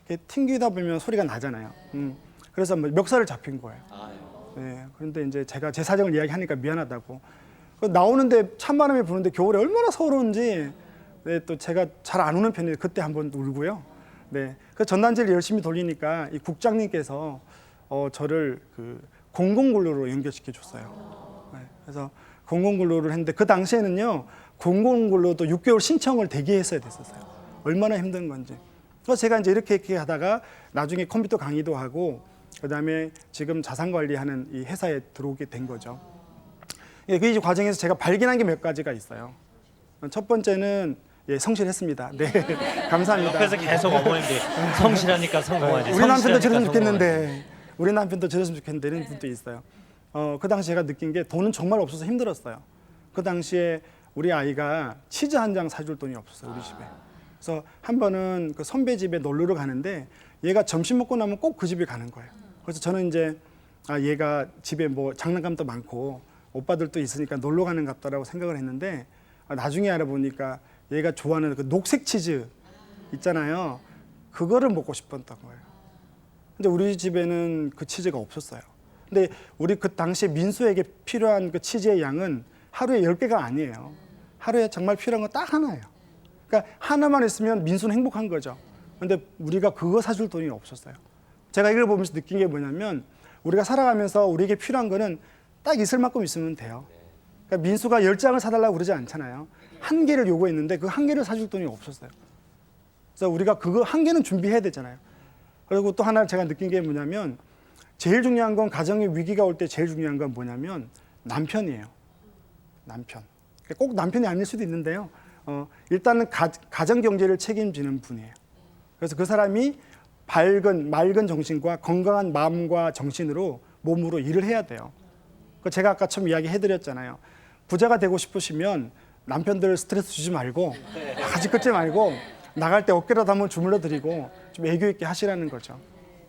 이렇게 튕기다 보면 소리가 나잖아요. 그래서 멱살을 잡힌 거예요. 네, 그런데 이제 제가 제 사정을 이야기하니까 미안하다고. 나오는데 찬바람이 부는데 겨울에 얼마나 서러운지. 네, 또 제가 잘 안 우는 편이에요. 그때 한번 울고요. 네, 그 전단지를 열심히 돌리니까 이 국장님께서 저를 그 공공근로로 연결시켜 줬어요. 네, 그래서 공공근로를 했는데 그 당시에는요 공공근로도 6개월 신청을 대기했어야 됐었어요. 얼마나 힘든 건지. 그래서 제가 이제 이렇게 하다가 나중에 컴퓨터 강의도 하고 그다음에 지금 자산 관리하는 이 회사에 들어오게 된 거죠. 예, 그 과정에서 제가 발견한 게 몇 가지가 있어요. 첫 번째는 성실했습니다. 네, 감사합니다. 옆에서 계속 어머님들 성실하니까 성공하지. 우리 남편도 저랬으면 좋겠는데, 우리 남편도 저랬으면 좋겠는데 이런 분도 있어요. 그 당시 제가 느낀 게 돈은 정말 없어서 힘들었어요. 그 당시에 우리 아이가 치즈 한 장 사줄 돈이 없었어요, 우리 집에. 그래서 한 번은 그 선배 집에 놀러를 가는데 얘가 점심 먹고 나면 꼭 그 집에 가는 거예요. 그래서 저는 이제 얘가 집에 뭐 장난감도 많고 오빠들도 있으니까 놀러 가는 같다라고 생각을 했는데 나중에 알아보니까 얘가 좋아하는 그 녹색 치즈 있잖아요. 그거를 먹고 싶었던 거예요. 근데 우리 집에는 그 치즈가 없었어요. 근데 우리 그 당시에 민수에게 필요한 그 치즈의 양은 하루에 10개가 아니에요. 하루에 정말 필요한 건 딱 하나예요. 그러니까 하나만 있으면 민수는 행복한 거죠. 근데 우리가 그거 사줄 돈이 없었어요. 제가 이걸 보면서 느낀 게 뭐냐면 우리가 살아가면서 우리에게 필요한 거는 딱 있을 만큼 있으면 돼요. 그러니까 민수가 10장을 사달라고 그러지 않잖아요. 한 개를 요구했는데 그 한 개를 사줄 돈이 없었어요. 그래서 우리가 그거 한 개는 준비해야 되잖아요. 그리고 또 하나 제가 느낀 게 뭐냐면 제일 중요한 건 가정의 위기가 올 때 제일 중요한 건 뭐냐면 남편이에요. 남편. 꼭 남편이 아닐 수도 있는데요. 일단은 가정 경제를 책임지는 분이에요. 그래서 그 사람이 맑은 정신과 건강한 마음과 정신으로 몸으로 일을 해야 돼요. 제가 아까 처음 이야기해드렸잖아요. 부자가 되고 싶으시면 남편들 스트레스 주지 말고 가지 끄지 말고 나갈 때 어깨라도 한번 주물러 드리고 좀 애교 있게 하시라는 거죠.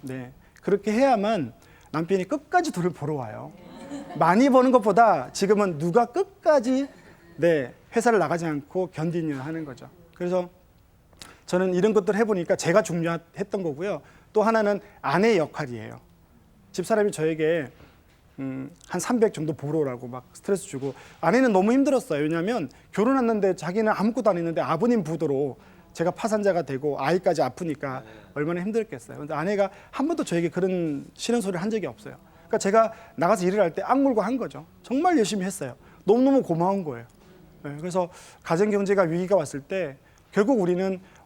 네, 그렇게 해야만 남편이 끝까지 돈을 벌어 와요. 많이 버는 것보다 지금은 누가 끝까지 회사를 나가지 않고 견디냐 하는 거죠. 그래서 저는 이런 것들을 해보니까 제가 중요했던 거고요. 또 하나는 아내의 역할이에요. 집사람이 저에게 한 300 정도 벌어오라고 막 스트레스 주고 아내는 너무 힘들었어요. 왜냐하면 결혼했는데 자기는 아무것도 안 했는데 아버님 부도로 제가 파산자가 되고 아이까지 아프니까 얼마나 힘들겠어요. 근데 아내가 한 번도 저에게 그런 싫은 소리를 한 적이 없어요. 그러니까 제가 나가서 일을 할 때 악물고 한 거죠. 정말 열심히 했어요. 너무너무 고마운 거예요. 그래서 가정 경제가 위기가 왔을 때 결국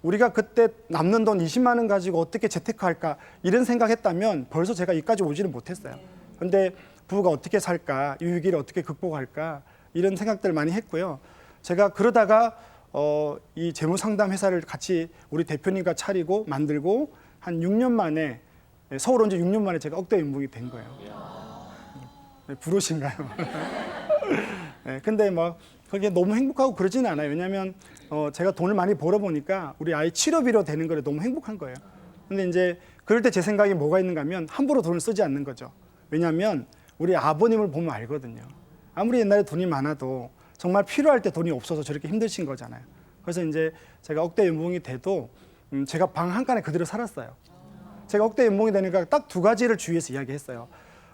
우리가 그때 남는 돈 20만 원 가지고 어떻게 재테크할까 이런 생각했다면 벌써 제가 여기까지 오지는 못했어요. 그런데 부부가 어떻게 살까, 이 위기를 어떻게 극복할까 이런 생각들을 많이 했고요. 제가 그러다가 이 재무상담 회사를 같이 우리 대표님과 차리고 만들고 한 6년 만에 서울 온 지 6년 만에 제가 억대 연봉이 된 거예요. 부러우신가요? 근데 막 그게 너무 행복하고 그러지는 않아요. 왜냐하면 제가 돈을 많이 벌어보니까 우리 아이 치료비로 되는 거에 너무 행복한 거예요. 근데 이제 그럴 때 제 생각이 뭐가 있는가 하면 함부로 돈을 쓰지 않는 거죠. 왜냐하면 우리 아버님을 보면 알거든요. 아무리 옛날에 돈이 많아도 정말 필요할 때 돈이 없어서 저렇게 힘드신 거잖아요. 그래서 이제 제가 억대 연봉이 돼도 제가 방 한 칸에 그대로 살았어요. 제가 억대 연봉이 되니까 딱 두 가지를 주위에서 이야기했어요.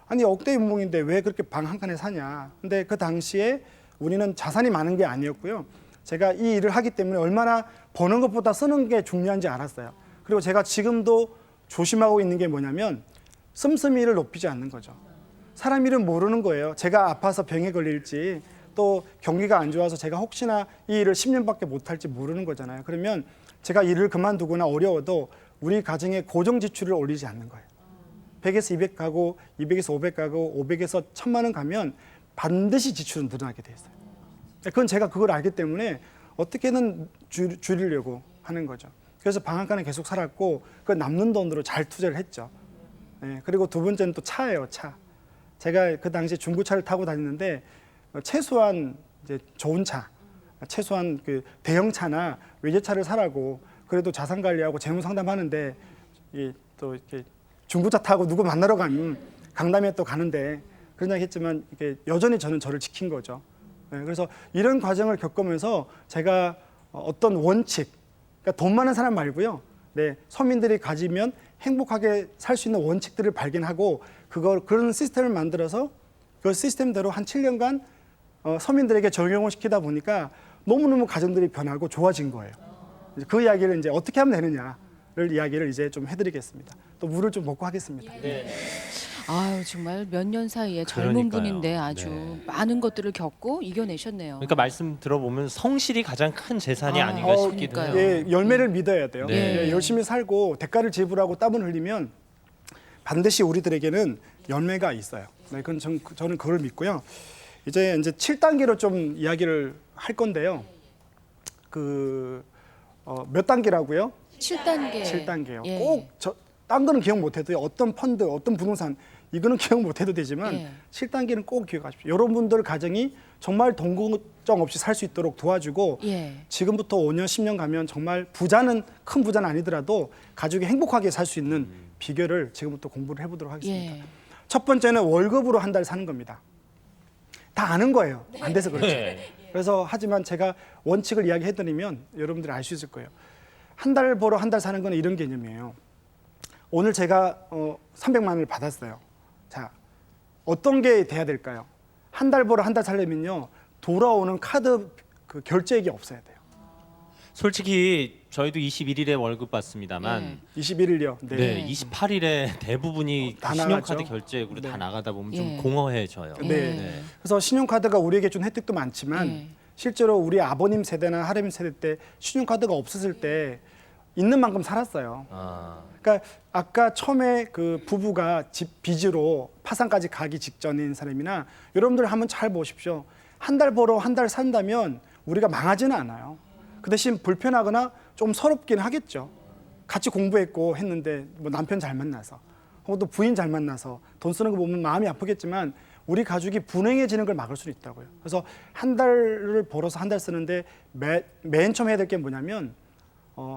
아니 억대 연봉인데 왜 그렇게 방 한 칸에 사냐. 근데 그 당시에 우리는 자산이 많은 게 아니었고요. 제가 이 일을 하기 때문에 얼마나 버는 것보다 쓰는 게 중요한지 알았어요. 그리고 제가 지금도 조심하고 있는 게 뭐냐면 씀씀이를 높이지 않는 거죠. 사람 일은 모르는 거예요. 제가 아파서 병에 걸릴지 또 경기가 안 좋아서 제가 혹시나 이 일을 10년밖에 못할지 모르는 거잖아요. 그러면 제가 일을 그만두거나 어려워도 우리 가정의 고정 지출을 올리지 않는 거예요. 100에서 200 가고 200에서 500 가고 500에서 1000만 원 가면 반드시 지출은 늘어나게 돼 있어요. 그건 제가 그걸 알기 때문에 어떻게든 줄이려고 하는 거죠. 그래서 방 한 칸에 계속 살았고 그 남는 돈으로 잘 투자를 했죠. 그리고 두 번째는 또 차예요, 차. 제가 그 당시에 중고차를 타고 다니는데 최소한 이제 좋은 차, 최소한 그 대형차나 외제차를 사라고 그래도 자산 관리하고 재무 상담하는데 또 이렇게 중고차 타고 누구 만나러 가면 강남에 또 가는데 그런 얘기 했지만 이게 여전히 저를 지킨 거죠. 그래서 이런 과정을 겪으면서 제가 어떤 원칙, 그러니까 돈 많은 사람 말고요. 서민들이 가지면 행복하게 살 수 있는 원칙들을 발견하고 그런 시스템을 만들어서 그 시스템대로 한 7년간 서민들에게 적용을 시키다 보니까 너무너무 가정들이 변하고 좋아진 거예요. 그 이야기를 이제 어떻게 하면 되느냐를 이야기를 이제 좀 해드리겠습니다. 또 물을 좀 먹고 하겠습니다. 아유 정말 몇 년 사이에 젊은 그러니까요. 분인데 아주 네. 많은 것들을 겪고 이겨내셨네요. 그러니까 말씀 들어보면 성실이 가장 큰 재산이 아닌가 어, 싶기도 그러니까요. 해요. 열매를 믿어야 돼요. 네. 열심히 살고 대가를 지불하고 땀을 흘리면 반드시 우리들에게는 열매가 있어요. 그건 저는 그걸 믿고요. 이제 7단계로 좀 이야기를 할 건데요. 몇 단계라고요? 7단계. 7단계요. 예. 꼭 딴 거는 기억 못 해도 어떤 펀드, 어떤 부동산 이거는 기억 못해도 되지만 예. 7단계는 꼭 기억하십시오. 여러분들 가정이 정말 돈 걱정 없이 살 수 있도록 도와주고 예. 지금부터 5년, 10년 가면 정말 부자는 큰 부자는 아니더라도 가족이 행복하게 살 수 있는 비결을 지금부터 공부를 해보도록 하겠습니다. 예. 첫 번째는 월급으로 한 달 사는 겁니다. 다 아는 거예요. 안 돼서 그렇죠. 네. 그래서 하지만 제가 원칙을 이야기해드리면 여러분들이 알 수 있을 거예요. 한 달 벌어 한 달 사는 건 이런 개념이에요. 오늘 제가 300만 원을 받았어요. 자, 어떤 게 돼야 될까요? 한 달 벌어 한 달 살려면요. 돌아오는 카드 그 결제액이 없어야 돼요. 솔직히 저희도 21일에 월급 받습니다만 21일이요. 네, 네. 28일에 대부분이 다 신용카드 나가죠. 결제액으로 다 네. 나가다 보면 예. 좀 공허해져요. 네. 예. 그래서 신용카드가 우리에게 준 혜택도 많지만 예. 실제로 우리 아버님 세대나 할아버님 세대 때 신용카드가 없었을 때 있는 만큼 살았어요. 아, 그러니까 아까 처음에 그 부부가 집 빚으로 파산까지 가기 직전인 사람이나 여러분들 한번 잘 보십시오. 한 달 벌어 한 달 산다면 우리가 망하지는 않아요. 그 대신 불편하거나 좀 서럽긴 하겠죠. 같이 공부했고 했는데 뭐 남편 잘 만나서 혹은 또 부인 잘 만나서 돈 쓰는 거 보면 마음이 아프겠지만 우리 가족이 불행해지는 걸 막을 수 있다고요. 그래서 한 달을 벌어서 한 달 쓰는데 맨 처음 해야 될 게 뭐냐면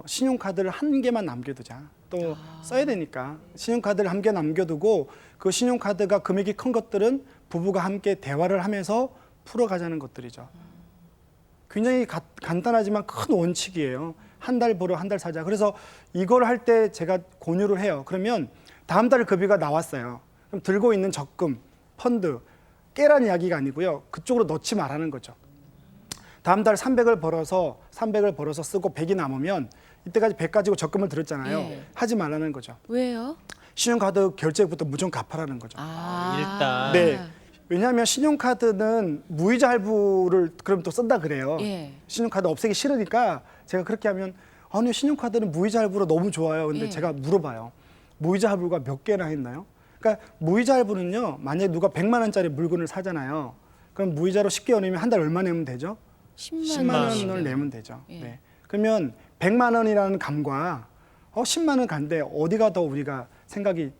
신용카드를 한 개만 남겨두자. 또 써야 되니까 신용카드를 한 개 남겨두고 그 신용카드가 금액이 큰 것들은 부부가 함께 대화를 하면서 풀어가자는 것들이죠. 굉장히 간단하지만 큰 원칙이에요. 한 달 벌어 한 달 사자. 그래서 이걸 할 때 제가 권유를 해요. 그러면 다음 달 급여가 나왔어요. 그럼 들고 있는 적금, 펀드, 깨라는 이야기가 아니고요. 그쪽으로 넣지 말라는 거죠. 다음 달 300을 벌어서 쓰고 100이 남으면 이때까지 100 가지고 적금을 들었잖아요. 예. 하지 말라는 거죠. 왜요? 신용카드 결제부터 무조건 갚아라는 거죠. 아. 일단 네. 왜냐하면 신용카드는 무이자 할부를 그럼 또 쓴다 그래요. 예. 신용카드 없애기 싫으니까 제가 그렇게 하면 아니 신용카드는 무이자 할부로 너무 좋아요. 근데 예. 제가 물어봐요. 무이자 할부가 몇 개나 했나요? 그러니까 무이자 할부는요. 만약에 누가 100만 원짜리 물건을 사잖아요. 그럼 무이자로 10개월 내면 한 달 얼마 내면 되죠? 10만 원을 내면 되죠. 예. 네. 그러면 100만 원이라는 감과 10만 원 간데 어디가 더 우리가 생각이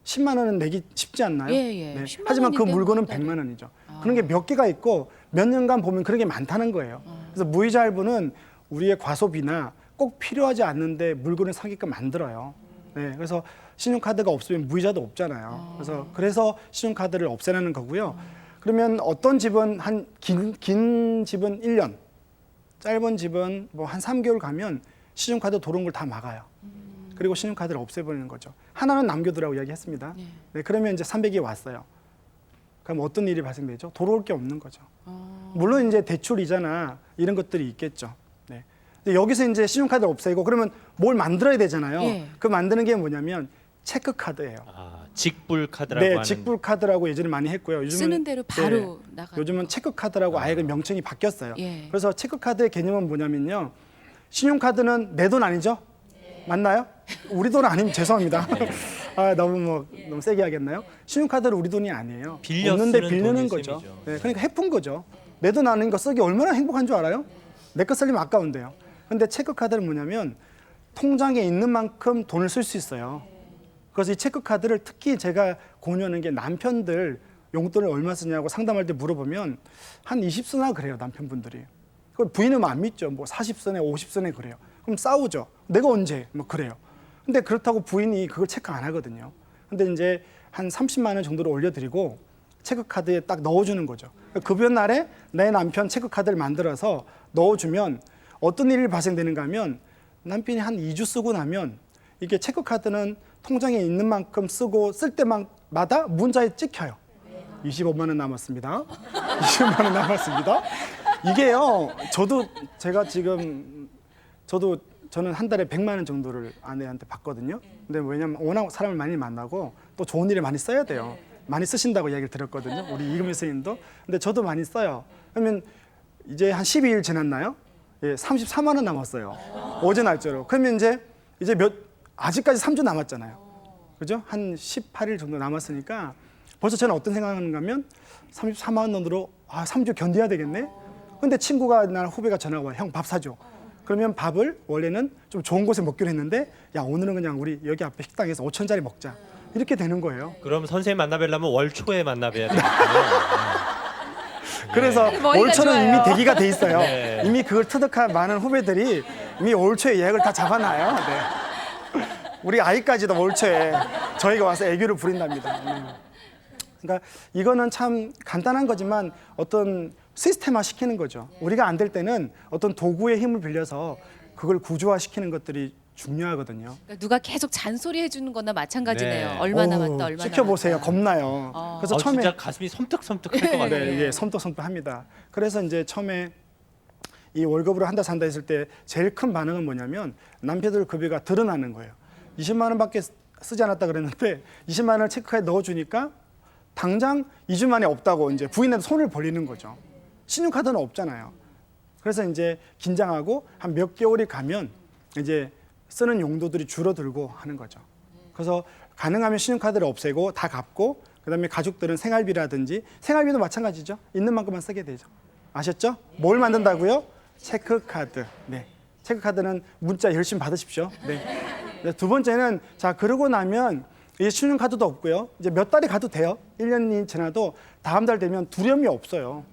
10만 원은 내기 쉽지 않나요? 예, 예. 네. 10만 하지만 그 원인데 물건은 한 달에. 100만 원이죠. 그런 게 몇 개가 있고 몇 년간 보면 그런 게 많다는 거예요. 그래서 무이자 할부는 우리의 과소비나 꼭 필요하지 않는데 물건을 사게끔 만들어요. 네. 그래서 신용카드가 없으면 무이자도 없잖아요. 그래서 신용카드를 없애라는 거고요. 그러면 어떤 집은 긴 집은 1년, 짧은 집은 뭐 한 3개월 가면 신용카드 도는 걸 다 막아요. 그리고 신용카드를 없애버리는 거죠. 하나는 남겨두라고 이야기했습니다. 네. 네, 그러면 이제 300이 왔어요. 그럼 어떤 일이 발생되죠? 돌아올 게 없는 거죠. 물론 이제 대출 이자나 이런 것들이 있겠죠. 네. 근데 여기서 이제 신용카드를 없애고 그러면 뭘 만들어야 되잖아요. 예. 그 만드는 게 뭐냐면 체크카드예요. 직불 카드라고 네, 하는 직불 카드라고 예전에 많이 했고요. 요즘은 쓰는 대로 바로 나가. 요즘은 체크 카드라고 아예 그 명칭이 바뀌었어요. 예. 그래서 체크 카드의 개념은 뭐냐면요. 신용카드는 내 돈 아니죠? 맞나요? 우리 돈 아니면 죄송합니다. 너무 세게 하겠나요? 신용카드는 우리 돈이 아니에요. 빌려 없는데 쓰는 빌리는 돈일 거죠. 셈이죠. 네, 그러니까 해픈 거죠. 내 돈 아닌 거 쓰기 얼마나 행복한 줄 알아요? 내 거 쓰려면 아까운데요. 근데 체크 카드는 뭐냐면 통장에 있는 만큼 돈을 쓸 수 있어요. 그래서 이 체크 카드를 특히 제가 권유하는 게 남편들 용돈을 얼마 쓰냐고 상담할 때 물어보면 한 20쓰나 그래요, 남편분들이. 그 부인은 안 믿죠. 뭐 40쓰네, 50쓰네 그래요. 그럼 싸우죠. 내가 언제? 뭐 그래요. 근데 그렇다고 부인이 그걸 체크 안 하거든요. 근데 이제 한 30만 원 정도를 올려드리고 체크 카드에 딱 넣어주는 거죠. 급여 날에 내 남편 체크 카드를 만들어서 넣어주면 어떤 일이 발생되는가 하면 남편이 한 2주 쓰고 나면 이게 체크 카드는 통장에 있는 만큼 쓰고 쓸 때마다 문자에 찍혀요. 25만 원 남았습니다. 20만 원 남았습니다. 이게요. 저는 한 달에 100만 원 정도를 아내한테 받거든요. 근데 왜냐면 워낙 사람을 많이 만나고 또 좋은 일에 많이 써야 돼요. 많이 쓰신다고 이야기를 들었거든요. 우리 이금희 선생님도. 근데 저도 많이 써요. 그러면 이제 한 12일 지났나요? 예, 34만 원 남았어요. 어제 날짜로. 그러면 이제 아직까지 3주 남았잖아요. 그죠? 한 18일 정도 남았으니까 벌써 저는 어떤 생각하는가 하면 34만 원으로 3주 견뎌야 되겠네. 근데 친구가 날 후배가 전화가 와요. 형 밥 사줘. 그러면 밥을 원래는 좀 좋은 곳에 먹기로 했는데 야 오늘은 그냥 우리 여기 앞에 식당에서 5천짜리 먹자. 이렇게 되는 거예요. 그럼 선생님 만나뵈려면 월초에 만나뵈야 되겠군요. 그래서 머리가 올초는 좋아요. 이미 대기가 돼 있어요. 네. 이미 그걸 터득한 많은 후배들이 이미 올초에 예약을 다 잡아놔요. 네. 우리 아이까지도 올초에 저희가 와서 애교를 부린답니다. 그러니까 이거는 참 간단한 거지만 어떤 시스템화 시키는 거죠. 우리가 안 될 때는 어떤 도구의 힘을 빌려서 그걸 구조화 시키는 것들이 중요하거든요. 그러니까 누가 계속 잔소리 해주는 거나 마찬가지네요. 네. 얼마 어우, 남았다, 얼마 지켜보세요. 남았다. 겁나요. 그래서 처음에 진짜 가슴이 섬뜩섬뜩할 것 같아요. 네, 이게 섬뜩섬뜩합니다. 그래서 이제 처음에 이 월급으로 한다 산다 했을 때 제일 큰 반응은 뭐냐면 남편들 급여가 드러나는 거예요. 20만 원밖에 쓰지 않았다 그랬는데 20만 원을 체크카드에 넣어주니까 당장 2주 만에 없다고 이제 부인한테 손을 벌리는 거죠. 신용카드는 없잖아요. 그래서 이제 긴장하고 한 몇 개월이 가면 이제 쓰는 용도들이 줄어들고 하는 거죠. 그래서 가능하면 신용카드를 없애고 다 갚고 그다음에 가족들은 생활비라든지 생활비도 마찬가지죠. 있는 만큼만 쓰게 되죠. 아셨죠? 뭘 만든다고요? 체크카드. 네. 체크카드는 문자 열심히 받으십시오. 네. 두 번째는 자 그러고 나면 이제 신용카드도 없고요. 이제 몇 달이 가도 돼요. 1년이 지나도 다음 달 되면 두려움이 없어요.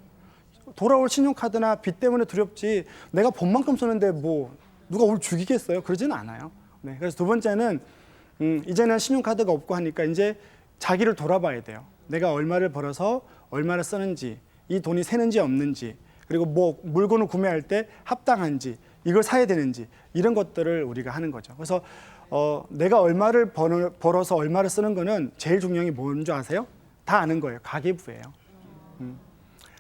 돌아올 신용카드나 빚 때문에 두렵지 내가 번만큼 쓰는데 뭐 누가 우리 죽이겠어요? 그러지는 않아요. 네, 그래서 두 번째는 이제는 신용카드가 없고 하니까 이제 자기를 돌아봐야 돼요. 내가 얼마를 벌어서 얼마를 쓰는지, 이 돈이 새는지 없는지, 그리고 뭐 물건을 구매할 때 합당한지, 이걸 사야 되는지 이런 것들을 우리가 하는 거죠. 그래서 내가 얼마를 벌어서 얼마를 쓰는 거는 제일 중요한 게 뭔지 아세요? 다 아는 거예요. 가계부예요.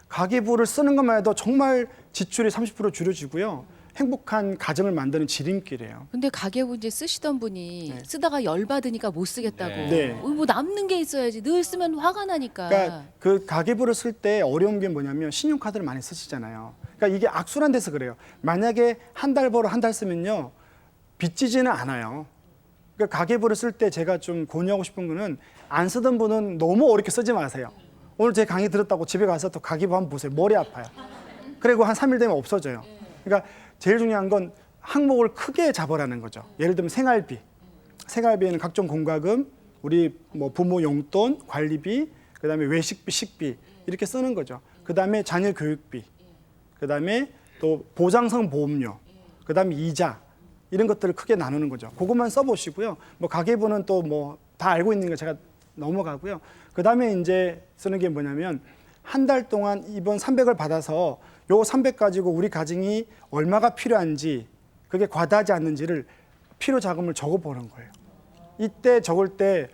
가계부를 쓰는 것만 해도 정말 지출이 30% 줄여지고요. 행복한 가정을 만드는 지름길이에요. 근데 가계부 이제 쓰시던 분이 네. 쓰다가 열 받으니까 못 쓰겠다고. 네. 뭐 남는 게 있어야지. 늘 쓰면 화가 나니까. 그러니까 그 가계부를 쓸 때 어려운 게 뭐냐면 신용카드를 많이 쓰시잖아요. 그러니까 이게 악순환 돼서 그래요. 만약에 한 달 벌어 한 달 쓰면요. 빚지지는 않아요. 그러니까 가계부를 쓸 때 제가 좀 권유하고 싶은 거는 안 쓰던 분은 너무 어렵게 쓰지 마세요. 오늘 제 강의 들었다고 집에 가서 또 가계부 한번 보세요. 머리 아파요. 그리고 한 3일 되면 없어져요. 그러니까 제일 중요한 건 항목을 크게 잡으라는 거죠. 예를 들면 생활비. 생활비에는 각종 공과금, 우리 뭐 부모 용돈, 관리비, 그다음에 외식비, 식비 이렇게 쓰는 거죠. 그다음에 자녀 교육비, 그다음에 또 보장성 보험료, 그다음에 이자 이런 것들을 크게 나누는 거죠. 그것만 써보시고요. 뭐 가계부는 또 뭐 다 알고 있는 거 제가 넘어가고요. 그다음에 이제 쓰는 게 뭐냐면 한 달 동안 이번 300을 받아서 요 300 가지고 우리 가정이 얼마가 필요한지 그게 과다하지 않는지를 필요 자금을 적어보는 거예요. 이때 적을 때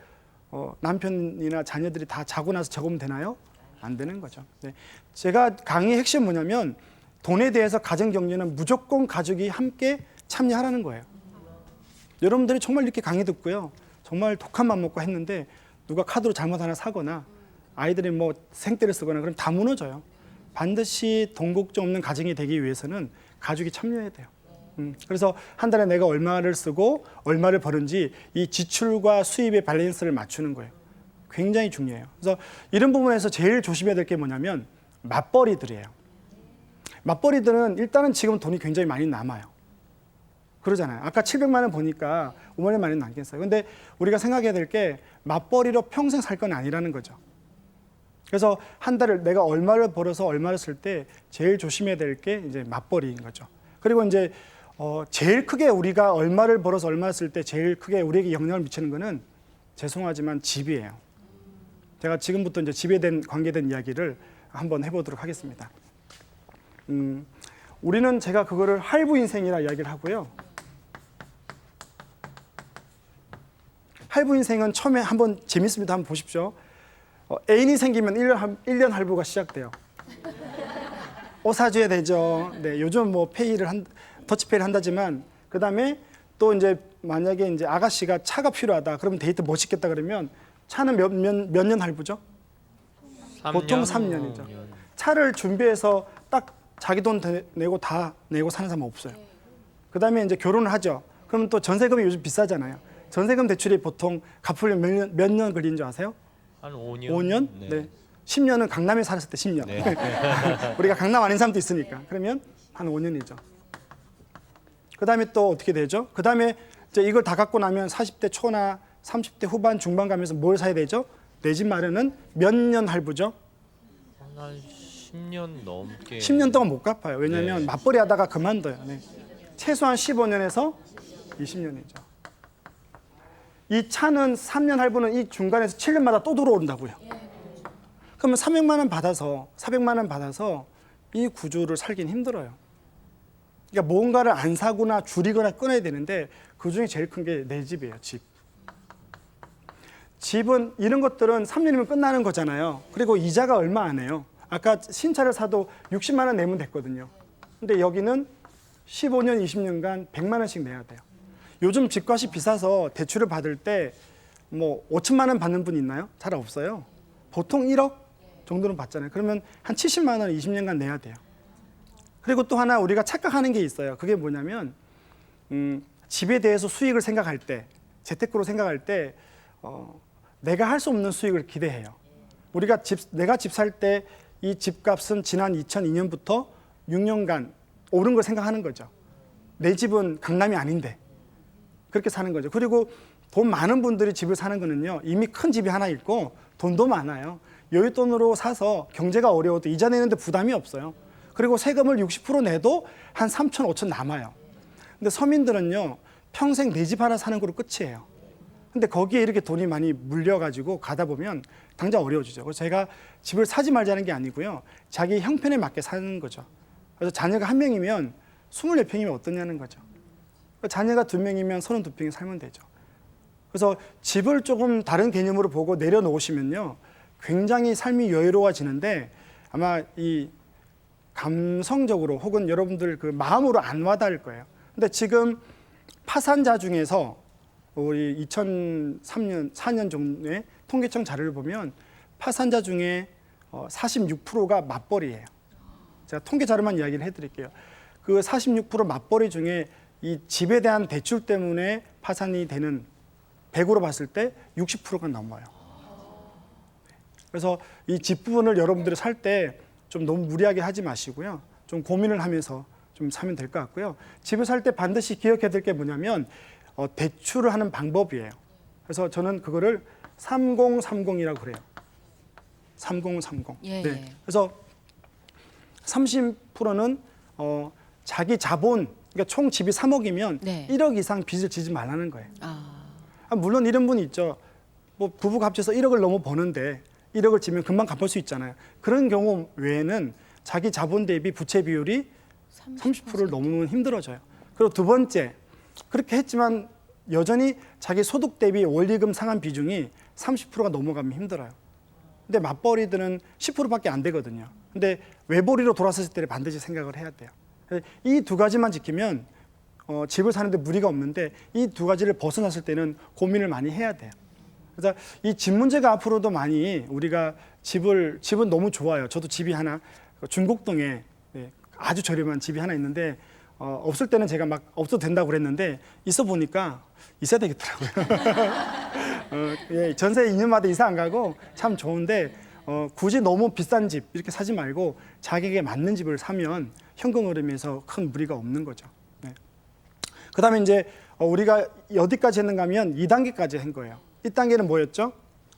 남편이나 자녀들이 다 자고 나서 적으면 되나요? 안 되는 거죠. 네. 제가 강의의 핵심 뭐냐면 돈에 대해서 가정 경제는 무조건 가족이 함께 참여하라는 거예요. 여러분들이 정말 이렇게 강의 듣고요. 정말 독한 맘 먹고 했는데 누가 카드로 잘못 하나 사거나 아이들이 뭐 생떼를 쓰거나 그럼 다 무너져요. 반드시 돈 걱정 없는 가정이 되기 위해서는 가족이 참여해야 돼요. 그래서 한 달에 내가 얼마를 쓰고 얼마를 버는지 이 지출과 수입의 밸런스를 맞추는 거예요. 굉장히 중요해요. 그래서 이런 부분에서 제일 조심해야 될 게 뭐냐면 맞벌이들이에요. 맞벌이들은 일단은 지금 돈이 굉장히 많이 남아요. 그러잖아요. 아까 700만 원 보니까 5만 원 많이 남겠어요. 근데 우리가 생각해야 될 게 맞벌이로 평생 살 건 아니라는 거죠. 그래서 한 달에 내가 얼마를 벌어서 얼마를 쓸 때 제일 조심해야 될 게 이제 맞벌이인 거죠. 그리고 이제 제일 크게 우리가 얼마를 벌어서 얼마를 쓸 때 제일 크게 우리에게 영향을 미치는 거는 죄송하지만 집이에요. 제가 지금부터 이제 집에 관계된 이야기를 한번 해보도록 하겠습니다. 우리는 제가 그거를 할부 인생이라 이야기를 하고요. 할부 인생은 처음에 한번 재밌습니다. 한번 보십시오. 애인이 생기면 1년 할부가 시작돼요. 옷 사줘야 되죠. 네, 요즘 뭐 터치페이를 한다지만 그다음에 또 이제 만약에 이제 아가씨가 차가 필요하다. 그러면 데이트 뭐 시켰다 그러면 차는 몇 년 할부죠? 3년? 보통 3년이죠. 차를 준비해서 딱 자기 돈 내고 다 내고 사는 사람은 없어요. 그다음에 이제 결혼을 하죠. 그러면 또 전세금이 요즘 비싸잖아요. 전세금 대출이 보통 갚으려면 몇 년 걸리는 줄 아세요? 한 5년? 5년? 네. 10년은 강남에 살았을 때 10년. 네. 우리가 강남 아닌 사람도 있으니까. 그러면 한 5년이죠. 그다음에 또 어떻게 되죠? 그다음에 이제 이걸 다 갖고 나면 40대 초나 30대 후반 중반 가면서 뭘 사야 되죠? 내 집 마련은 몇 년 할부죠? 한 10년 넘게. 10년 동안 못 갚아요. 왜냐하면 네. 맞벌이 하다가 그만둬요. 네. 최소한 15년에서 20년이죠. 이 차는 3년 할부는 이 중간에서 7년마다 또 들어온다고요. 그러면 300만 원 받아서 400만 원 받아서 이 구조를 살긴 힘들어요. 그러니까 뭔가를 안 사거나 줄이거나 끊어야 되는데 그중에 제일 큰 게 내 집이에요. 집. 집은 이런 것들은 3년이면 끝나는 거잖아요. 그리고 이자가 얼마 안 해요. 아까 신차를 사도 60만 원 내면 됐거든요. 근데 여기는 15년, 20년간 100만 원씩 내야 돼요. 요즘 집값이 비싸서 대출을 받을 때 뭐 5천만 원 받는 분 있나요? 잘 없어요. 보통 1억 정도는 받잖아요. 그러면 한 70만 원 20년간 내야 돼요. 그리고 또 하나 우리가 착각하는 게 있어요. 그게 뭐냐면 집에 대해서 수익을 생각할 때, 재테크로 생각할 때 내가 할 수 없는 수익을 기대해요. 내가 집 살 때 이 집값은 지난 2002년부터 6년간 오른 걸 생각하는 거죠. 내 집은 강남이 아닌데 그렇게 사는 거죠. 그리고 돈 많은 분들이 집을 사는 거는요, 이미 큰 집이 하나 있고 돈도 많아요. 여윳돈으로 사서 경제가 어려워도 이자 내는데 부담이 없어요. 그리고 세금을 60% 내도 한 3천, 5천 남아요. 근데 서민들은요, 평생 내 집 하나 사는 거로 끝이에요. 근데 거기에 이렇게 돈이 많이 물려가지고 가다 보면 당장 어려워지죠. 그래서 제가 집을 사지 말자는 게 아니고요, 자기 형편에 맞게 사는 거죠. 그래서 자녀가 1명이면 24평이면 어떠냐는 거죠. 자녀가 2명이면 32평에 살면 되죠. 그래서 집을 조금 다른 개념으로 보고 내려놓으시면요, 굉장히 삶이 여유로워지는데 아마 이 감성적으로 혹은 여러분들 그 마음으로 안 와닿을 거예요. 근데 지금 파산자 중에서 우리 2003년, 4년 정도의 통계청 자료를 보면 파산자 중에 46%가 맞벌이에요. 제가 통계 자료만 이야기를 해드릴게요. 그 46% 맞벌이 중에 이 집에 대한 대출 때문에 파산이 되는 100으로 봤을 때 60%가 넘어요. 그래서 이 집 부분을 여러분들이 살 때 좀 너무 무리하게 하지 마시고요. 좀 고민을 하면서 좀 사면 될 것 같고요. 집을 살 때 반드시 기억해야 될 게 뭐냐면 대출을 하는 방법이에요. 그래서 저는 그거를 3030이라고 그래요. 3030. 예, 네. 예. 그래서 30%는 자기 자본, 그러니까 총 집이 3억이면 네. 1억 이상 빚을 지지 말라는 거예요. 아, 물론 이런 분이 있죠. 뭐 부부가 합쳐서 1억을 넘어 버는데 1억을 지면 금방 갚을 수 있잖아요. 그런 경우 외에는 자기 자본 대비 부채 비율이 30%를 넘으면 힘들어져요. 그리고 두 번째, 그렇게 했지만 여전히 자기 소득 대비 원리금 상환 비중이 30%가 넘어가면 힘들어요. 근데 맞벌이들은 10%밖에 안 되거든요. 근데 외벌이로 돌아섰을 때 반드시 생각을 해야 돼요. 이 두 가지만 지키면 집을 사는데 무리가 없는데 이 두 가지를 벗어났을 때는 고민을 많이 해야 돼요. 그래서 이 집 문제가 앞으로도 많이 우리가 집은 너무 좋아요. 저도 집이 하나 중곡동에 아주 저렴한 집이 하나 있는데 없을 때는 제가 막 없어도 된다고 그랬는데 있어 보니까 있어야 되겠더라고요. 예, 전세 2년마다 이사 안 가고 참 좋은데 굳이 너무 비싼 집 이렇게 사지 말고 자기에게 맞는 집을 사면 현금 흐름에서 큰 무리가 없는 거죠. 네. 그다음에 이제 우리가 어디까지 했는가 하면 2단계까지 한 거예요. 1단계는 뭐였죠?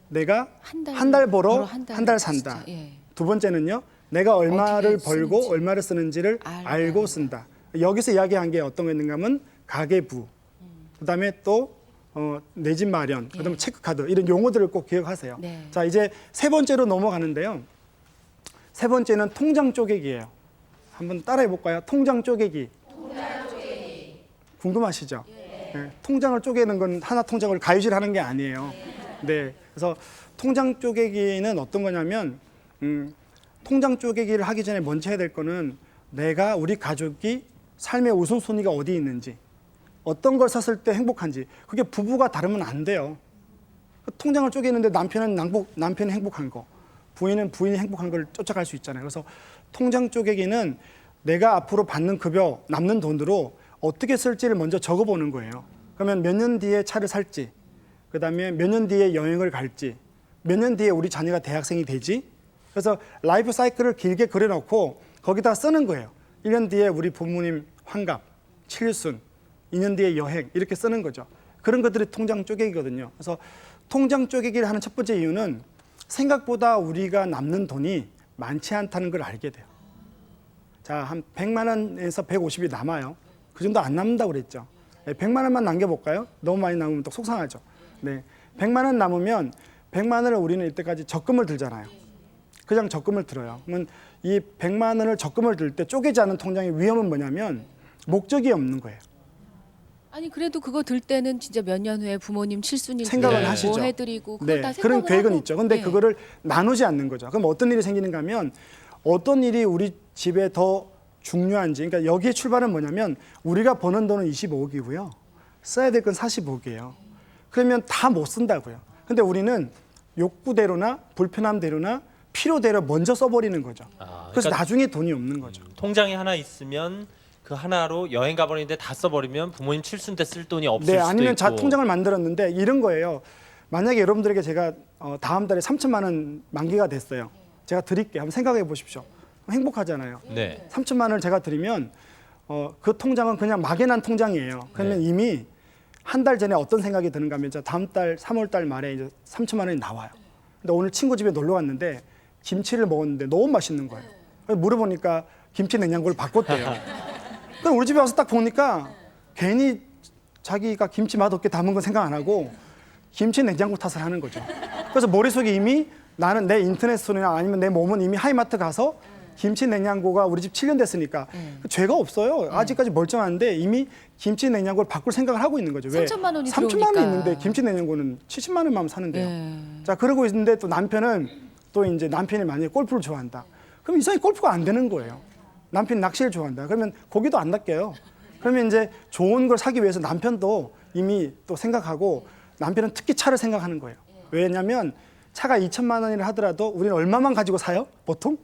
내가 한 달 벌어 한 달 산다. 예. 두 번째는요, 내가 얼마를 어떻게 벌고 쓰는지. 얼마를 쓰는지를 알고 알고 쓴다. 여기서 이야기한 게 어떤 거였는가 하면 가계부, 그다음에 또 내 집 마련, 그다음에 예. 체크카드 이런 용어들을 꼭 기억하세요. 네. 자, 이제 세 번째로 넘어가는데요. 세 번째는 통장 쪼개기예요. 한번 따라해 볼까요? 통장 쪼개기. 궁금하시죠? 네, 통장을 쪼개는 건 하나 통장을 가위질하는 게 아니에요. 네, 그래서 통장 쪼개기는 어떤 거냐면 통장 쪼개기를 하기 전에 먼저 해야 될 거는 내가 우리 가족이 삶의 우선순위가 어디 있는지, 어떤 걸 샀을 때 행복한지, 그게 부부가 다르면 안 돼요. 통장을 쪼개는데 남편이 행복한 거, 부인은 부인이 행복한 걸 쫓아갈 수 있잖아요. 그래서 통장 쪼개기는 내가 앞으로 받는 급여, 남는 돈으로 어떻게 쓸지를 먼저 적어보는 거예요. 그러면 몇 년 뒤에 차를 살지, 그 다음에 몇 년 뒤에 여행을 갈지, 몇 년 뒤에 우리 자녀가 대학생이 되지. 그래서 라이프 사이클을 길게 그려놓고 거기다 쓰는 거예요. 1년 뒤에 우리 부모님 환갑, 칠순, 2년 뒤에 여행 이렇게 쓰는 거죠. 그런 것들이 통장 쪼개기거든요. 그래서 통장 쪼개기를 하는 첫 번째 이유는 생각보다 우리가 남는 돈이 많지 않다는 걸 알게 돼요. 자, 한 100만 원에서 150이 남아요. 그 정도 안 남는다고 그랬죠. 100만 원만 남겨볼까요? 너무 많이 남으면 또 속상하죠. 네, 100만 원 남으면 100만 원을 우리는 이때까지 적금을 들잖아요. 그냥 적금을 들어요. 그러면 이 100만 원을 적금을 들 때 쪼개지 않은 통장의 위험은 뭐냐면 목적이 없는 거예요. 아니 그래도 그거 들 때는 진짜 몇 년 후에 부모님 칠순일 생각을 때 하시죠. 뭐 해드리고 그걸 네, 다 그런 생각을 계획은 하고. 있죠. 근데 네. 그거를 나누지 않는 거죠. 그럼 어떤 일이 생기는가 하면 어떤 일이 우리 집에 더 중요한지, 그러니까 여기에 출발은 뭐냐면 우리가 버는 돈은 25억이고요. 써야 될 건 45억이에요. 그러면 다 못 쓴다고요. 근데 우리는 욕구대로나 불편함대로나 필요대로 먼저 써버리는 거죠. 그래서 그러니까 나중에 돈이 없는 거죠. 통장이 하나 있으면 그 하나로 여행 가버리는데 다 써버리면 부모님 칠순 때 쓸 돈이 없을 네, 수도 아니면 있고. 통장을 만들었는데 이런 거예요. 만약에 여러분들에게 제가 다음 달에 3천만 원 만기가 됐어요. 제가 드릴게요. 한번 생각해 보십시오. 행복하잖아요. 네. 3천만 원을 제가 드리면 그 통장은 그냥 막연한 통장이에요. 그러면 네. 이미 한 달 전에 어떤 생각이 드는가 하면 다음 달 3월 달 말에 이제 3천만 원이 나와요. 근데 오늘 친구 집에 놀러 갔는데 김치를 먹었는데 너무 맛있는 거예요. 그래서 물어보니까 김치 냉장고를 바꿨대요. 그럼 우리 집에 와서 딱 보니까 괜히 자기가 김치 맛없게 담은 건 생각 안 하고 김치 냉장고 탓을 하는 거죠. 그래서 머릿속에 이미 나는 내 인터넷 스토어나 아니면 내 몸은 이미 하이마트 가서 김치 냉장고가 우리 집 7년 됐으니까 죄가 없어요. 아직까지 멀쩡한데 이미 김치 냉장고를 바꿀 생각을 하고 있는 거죠. 왜? 3천만 원이 3천만 들어오니까. 원 있는데 김치 냉장고는 70만 원만 사는데요. 네. 자, 그러고 있는데 또 남편은 또 이제 남편이 만약에 골프를 좋아한다. 그럼 이상하게 골프가 안 되는 거예요. 남편이 낚시를 좋아한다. 그러면 고기도 안 낚여요. 그러면 이제 좋은 걸 사기 위해서 남편도 이미 또 생각하고 남편은 특히 차를 생각하는 거예요. 왜냐하면 차가 2천만 원이라 하더라도 우리는 얼마만 가지고 사요? 보통?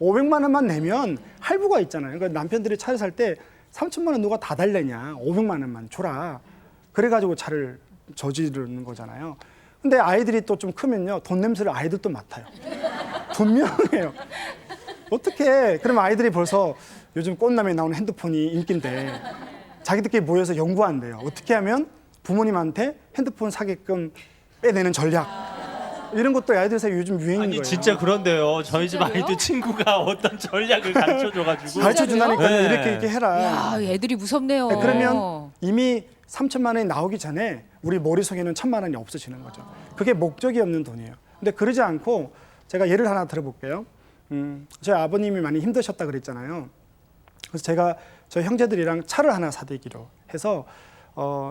500만 원만 내면 할부가 있잖아요. 그러니까 남편들이 차를 살 때 3천만 원 누가 다 달래냐? 500만 원만 줘라. 그래가지고 차를 저지르는 거잖아요. 근데 아이들이 또 좀 크면요. 돈 냄새를 아이들도 맡아요. 분명해요. 어떻게? 그러면 아이들이 벌써 요즘 꽃남에 나오는 핸드폰이 인기인데 자기들끼리 모여서 연구한대요. 어떻게 하면 부모님한테 핸드폰 사게끔 빼내는 전략. 이런 것도 아이들 사이에 요즘 유행인 아니 거예요. 진짜 그런데요. 저희 집 진짜로요? 아이도 친구가 어떤 전략을 가르쳐줘가지고 가르쳐 주나니까 네. 이렇게 해라. 야, 애들이 무섭네요. 네, 그러면 이미 3천만 원이 나오기 전에 우리 머릿속에는 1,000만 원이 없어지는 거죠. 그게 목적이 없는 돈이에요. 근데 그러지 않고 제가 예를 하나 들어볼게요. 저희 아버님이 많이 힘드셨다 그랬잖아요. 그래서 제가 저희 형제들이랑 차를 하나 사드리기로 해서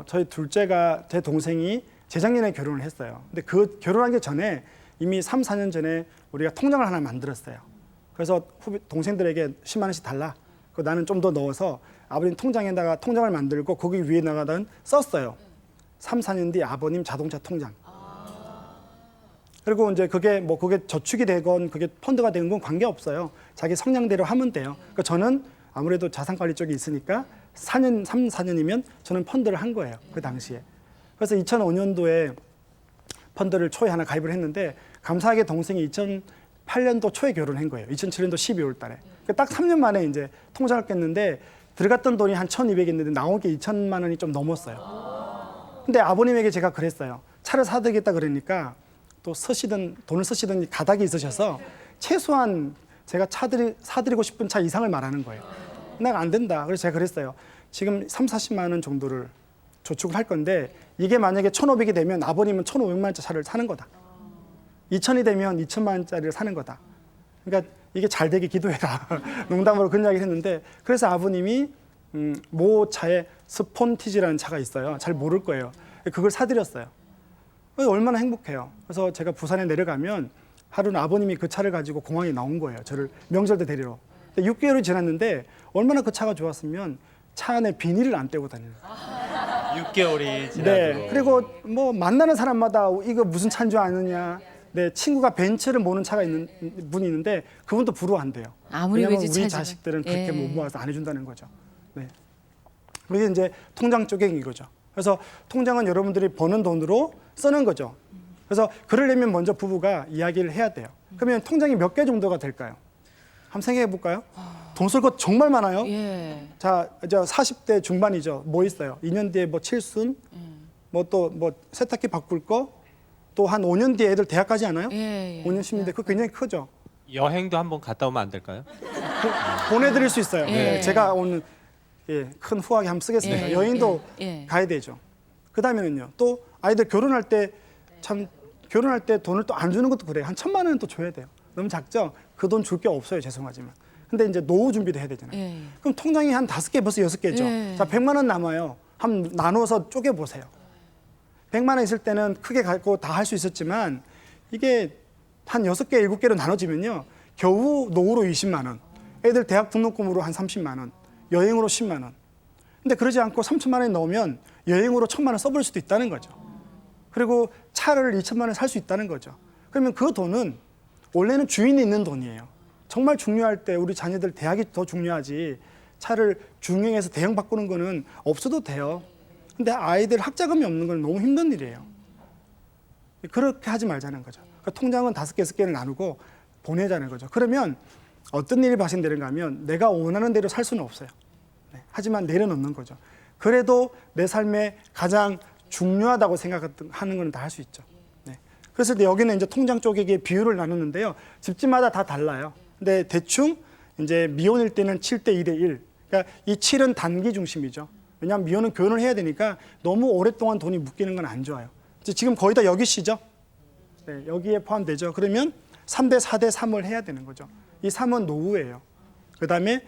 저희 둘째가 제 동생이 재작년에 결혼을 했어요. 근데 그 결혼하기 전에 이미 3, 4년 전에 우리가 통장을 하나 만들었어요. 그래서 동생들에게 10만 원씩 달라. 그 나는 좀 더 넣어서 아버님 통장에다가 통장을 만들고 거기 위에다가 썼어요. 3, 4년 뒤 아버님 자동차 통장. 그리고 이제 그게 저축이 되건 그게 펀드가 되는 건 관계 없어요. 자기 성향대로 하면 돼요. 그러니까 저는 아무래도 자산관리 쪽이 있으니까 3, 4년이면 저는 펀드를 한 거예요. 그 당시에. 그래서 2005년도에 펀드를 초에 하나 가입을 했는데 감사하게 동생이 2008년도 초에 결혼한 거예요. 2007년도 12월 달에. 그러니까 딱 3년 만에 이제 통장을 깼는데 들어갔던 돈이 한 1,200 있는데 나온 게 2천만 원이 좀 넘었어요. 근데 아버님에게 제가 그랬어요. 차를 사드리겠다 그러니까 또 돈을 쓰시던 가닥이 있으셔서 최소한 제가 사드리고 싶은 차 이상을 말하는 거예요. 내가 안 된다. 그래서 제가 그랬어요. 지금 3, 40만 원 정도를 저축을 할 건데 이게 만약에 1,500이 되면 아버님은 1,500만 원짜리 차를 사는 거다. 2,000이 되면 2,000만 원짜리를 사는 거다. 그러니까 이게 잘 되게 기도해라. 농담으로 그런 이야기를 했는데 그래서 아버님이 모 차에 스폰티지라는 차가 있어요. 잘 모를 거예요. 그걸 사드렸어요. 얼마나 행복해요. 그래서 제가 부산에 내려가면 하루는 아버님이 그 차를 가지고 공항에 나온 거예요. 저를 명절 때 데리러. 6개월이 지났는데 얼마나 그 차가 좋았으면 차 안에 비닐을 안 떼고 다니는 거예요. 6개월이 지나도. 네. 그리고 뭐 만나는 사람마다 이거 무슨 차인 줄 아느냐. 네, 친구가 벤츠를 모는 차가 있는 분이 있는데 그분도 부러워한대요. 아무리 왜냐면 우리 외제차지만. 자식들은 그렇게 예. 못 모아서 안 해준다는 거죠. 네. 그게 이제 통장 쪼개기 거죠. 그래서 통장은 여러분들이 버는 돈으로 쓰는 거죠. 그래서 그러려면 먼저 부부가 이야기를 해야 돼요. 그러면 통장이 몇 개 정도가 될까요? 한번 생각해 볼까요? 돈 쓸 것 정말 많아요. 예. 자, 이제 40대 중반이죠. 뭐 있어요? 2년 뒤에 뭐 칠순, 뭐 또 뭐 세탁기 바꿀 거, 또 한 5년 뒤에 애들 대학 가지 않아요? 예, 예. 5년 10년 뒤에 그거 굉장히 크죠. 여행도 한번 갔다 오면 안 될까요? 보내드릴 수 있어요. 예. 제가 오늘 큰 후하게 한번 쓰겠습니다. 예, 여행도 예. 가야 되죠. 그 다음에는요. 또 아이들 결혼할 때 참 결혼할 때 돈을 또 안 주는 것도 그래요. 한 1,000만 원은 또 줘야 돼요. 너무 작죠? 그 돈 줄 게 없어요. 죄송하지만. 근데 이제 노후 준비도 해야 되잖아요. 예. 그럼 통장이 한 5개 벌써 6개죠. 예. 자, 100만 원 남아요. 한번 나눠서 쪼개 보세요. 100만 원 있을 때는 크게 갖고 다 할 수 있었지만 이게 한 6개, 7개로 나눠지면요. 겨우 노후로 20만 원, 애들 대학 등록금으로 한 30만 원, 여행으로 10만 원. 근데 그러지 않고 3천만 원이 넣으면 여행으로 1,000만 원 써볼 수도 있다는 거죠. 그리고 차를 2천만 원에 살 수 있다는 거죠. 그러면 그 돈은 원래는 주인이 있는 돈이에요. 정말 중요할 때 우리 자녀들 대학이 더 중요하지 차를 중형해서 대형 바꾸는 거는 없어도 돼요. 근데 아이들 학자금이 없는 건 너무 힘든 일이에요. 그렇게 하지 말자는 거죠. 그러니까 통장은 5개, 6개를 나누고 보내자는 거죠. 그러면 어떤 일이 발생되는가 하면 내가 원하는 대로 살 수는 없어요. 네. 하지만 내려놓는 거죠. 그래도 내 삶에 가장 중요하다고 생각하는 건 다 할 수 있죠. 네. 그래서 여기는 이제 통장 쪼개기의 비율을 나누는데요. 집집마다 다 달라요. 근데 대충 이제 미혼일 때는 7대 2대 1. 그러니까 이 7은 단기 중심이죠. 왜냐하면 미혼은 결혼을 해야 되니까 너무 오랫동안 돈이 묶이는 건 안 좋아요. 지금 거의 다 여기시죠? 네, 여기에 포함되죠. 그러면 3대 4대 3을 해야 되는 거죠. 이 3은 노후예요. 그다음에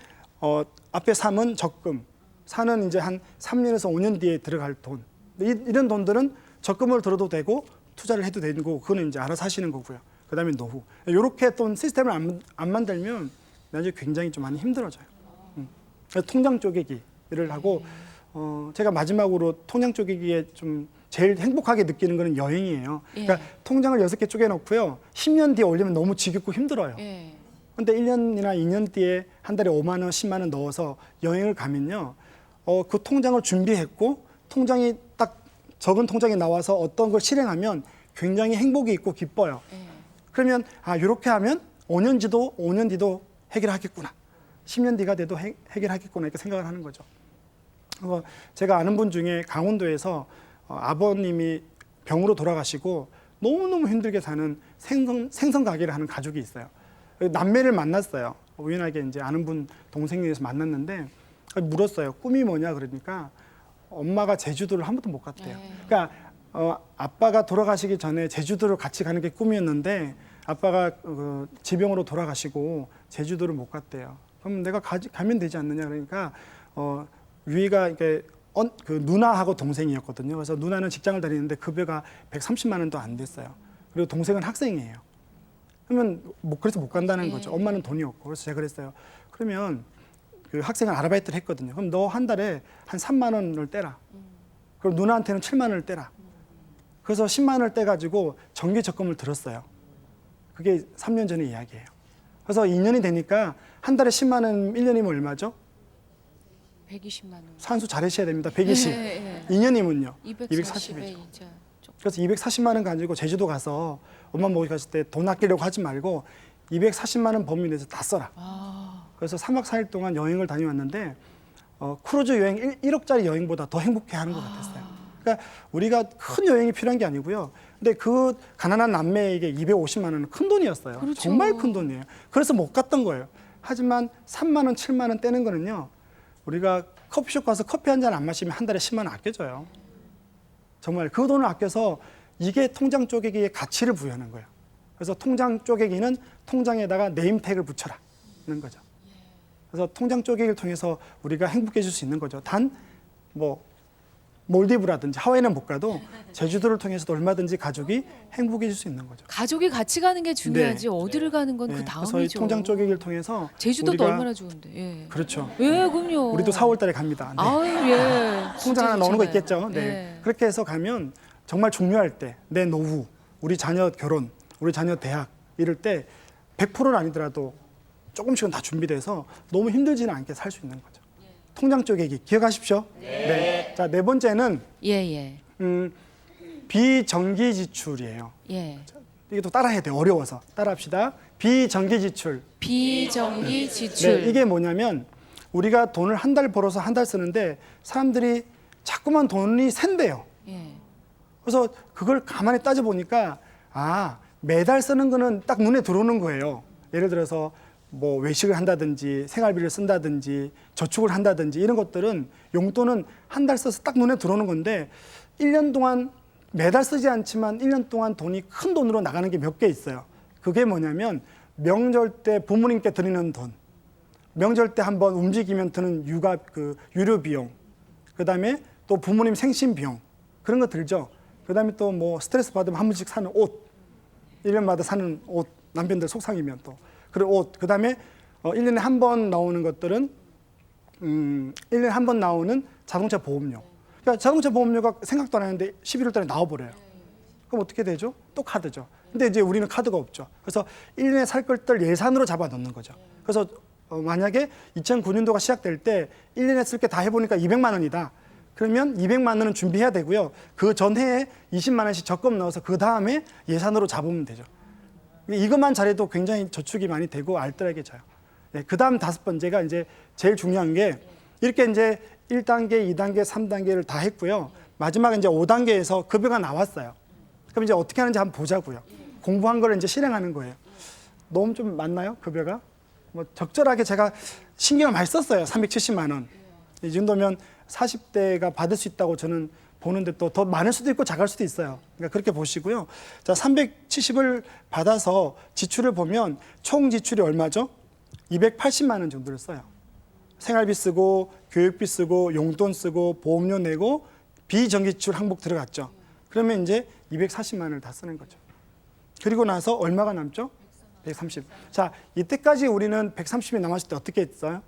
앞에 3은 적금. 4는 이제 한 3년에서 5년 뒤에 들어갈 돈. 이런 돈들은 적금을 들어도 되고 투자를 해도 되고 그거는 이제 알아서 하시는 거고요. 그다음에 노후. 이렇게 또 시스템을 안 만들면 나중에 굉장히 좀 많이 힘들어져요. 그래서 통장 쪼개기를 하고 제가 마지막으로 통장 쪼개기에 좀 제일 행복하게 느끼는 거는 여행이에요. 그러니까 통장을 6개 쪼개놓고요. 10년 뒤에 올리면 너무 지겹고 힘들어요. 예. 근데 1년이나 2년 뒤에 한 달에 5만 원, 10만 원 넣어서 여행을 가면요. 그 통장을 준비했고 통장이 딱 적은 통장이 나와서 어떤 걸 실행하면 굉장히 행복이 있고 기뻐요. 그러면 이렇게 하면 5년 뒤도 해결하겠구나. 10년 뒤가 돼도 해결하겠구나 이렇게 생각을 하는 거죠. 제가 아는 분 중에 강원도에서 아버님이 병으로 돌아가시고 너무너무 힘들게 사는 생선 가게를 하는 가족이 있어요. 남매를 만났어요. 우연하게 이제 아는 분 동생에서 만났는데 물었어요. 꿈이 뭐냐 그러니까 엄마가 제주도를 한 번도 못 갔대요. 그러니까 아빠가 돌아가시기 전에 제주도를 같이 가는 게 꿈이었는데 아빠가 지병으로 돌아가시고 제주도를 못 갔대요. 그럼 내가 가면 되지 않느냐 그러니까 위가 이렇게 그 누나하고 동생이었거든요. 그래서 누나는 직장을 다니는데 급여가 130만 원도 안 됐어요. 그리고 동생은 학생이에요. 그러면 그래서 못 간다는 거죠. 엄마는 돈이 없고. 그래서 제가 그랬어요. 그러면 그 학생은 아르바이트를 했거든요. 그럼 너 한 달에 한 3만 원을 떼라. 그럼 누나한테는 7만 원을 떼라. 그래서 10만 원을 떼가지고 정기 적금을 들었어요. 그게 3년 전의 이야기예요. 그래서 2년이 되니까 한 달에 10만 원, 1년이면 얼마죠? 120만 원. 산수 잘하셔야 됩니다. 120. 2년이면요. 240에 240이죠. 이제 그래서 240만 원 가지고 제주도 가서 엄마 모시고 갔을 때 돈 아끼려고 하지 말고 240만 원 범위 내에서 다 써라. 그래서 3박 4일 동안 여행을 다녀왔는데 크루즈 여행 1억짜리 여행보다 더 행복해하는 것 같았어요. 그러니까 우리가 큰 여행이 필요한 게 아니고요. 근데 그 가난한 남매에게 250만 원은 큰 돈이었어요. 그렇죠. 정말 큰 돈이에요. 그래서 못 갔던 거예요. 하지만 3만 원, 7만 원 떼는 거는요. 우리가 커피숍 가서 커피 한 잔 안 마시면 한 달에 10만 원 아껴져요. 정말 그 돈을 아껴서 이게 통장 쪼개기의 가치를 부여하는 거예요. 그래서 통장 쪼개기는 통장에다가 네임택을 붙여라는 거죠. 그래서 통장 쪼개기를 통해서 우리가 행복해질 수 있는 거죠. 단 뭐 몰디브라든지 하와이는 못 가도 제주도를 통해서도 얼마든지 가족이 행복해질 수 있는 거죠. 가족이 같이 가는 게 중요하지 네. 어디를 가는 건 그 네, 다음이죠. 그래서 이 통장 쪼개기를 통해서 제주도도 우리가 얼마나 좋은데. 예. 그렇죠. 예, 그럼요. 우리도 4월달에 갑니다. 네. 아유, 예. 통장 하나 넣는 거 좋잖아요. 있겠죠. 네. 예. 그렇게 해서 가면 정말 중요할 때, 내 노후, 우리 자녀 결혼, 우리 자녀 대학 이럴 때 100%는 아니더라도 조금씩은 다 준비돼서 너무 힘들지는 않게 살 수 있는 거죠. 통장 쪼개기 기억하십시오. 네. 자, 네 번째는 예. 비정기 지출이에요. 예. 이게 또 따라해야 돼요. 어려워서 따라합시다. 비정기 지출. 비정기 지출. 네, 이게 뭐냐면 우리가 돈을 한 달 벌어서 한 달 쓰는데 사람들이 자꾸만 돈이 샌대요. 예. 그래서 그걸 가만히 따져보니까 매달 쓰는 거는 딱 눈에 들어오는 거예요. 예를 들어서 뭐 외식을 한다든지 생활비를 쓴다든지 저축을 한다든지 이런 것들은 용돈은 한 달 써서 딱 눈에 들어오는 건데 1년 동안 매달 쓰지 않지만 1년 동안 돈이 큰 돈으로 나가는 게 몇 개 있어요. 그게 뭐냐면 명절 때 부모님께 드리는 돈, 명절 때 한번 움직이면 드는 유료 비용, 그다음에 또 부모님 생신 비용 그런 거 들죠. 그다음에 또 뭐 스트레스 받으면 한 번씩 사는 옷, 1년마다 사는 옷, 남편들 속상이면 또 그리고 옷, 그다음에 1년에 한 번 나오는 것들은 1년에 한 번 나오는 자동차 보험료. 그러니까 자동차 보험료가 생각도 안 하는데 11월 달에 나와버려요. 그럼 어떻게 되죠? 또 카드죠. 근데 이제 우리는 카드가 없죠. 그래서 1년에 살 것들 예산으로 잡아 놓는 거죠. 그래서 만약에 2009년도가 시작될 때 1년에 쓸 게 다 해보니까 200만 원이다. 그러면 200만 원은 준비해야 되고요. 그 전해에 20만 원씩 적금 넣어서 그 다음에 예산으로 잡으면 되죠. 이것만 잘해도 굉장히 저축이 많이 되고 알뜰하게 져요. 네, 그 다음 5번째가 이제 제일 중요한 게 이렇게 이제 1단계, 2단계, 3단계를 다 했고요. 마지막에 이제 5단계에서 급여가 나왔어요. 그럼 이제 어떻게 하는지 한번 보자고요. 공부한 걸 이제 실행하는 거예요. 너무 좀 많나요, 급여가? 뭐 적절하게 제가 신경을 많이 썼어요. 370만 원. 이 정도면 40대가 받을 수 있다고 저는 보는데 또 더 많을 수도 있고 작을 수도 있어요. 그러니까 그렇게 보시고요. 자, 370을 받아서 지출을 보면 총 지출이 얼마죠? 280만 원 정도를 써요. 생활비 쓰고 교육비 쓰고 용돈 쓰고 보험료 내고 비정기 지출 항목 들어갔죠. 그러면 이제 240만 원을 다 쓰는 거죠. 그리고 나서 얼마가 남죠? 130. 자, 이때까지 우리는 130이 남았을 때 어떻게 했어요?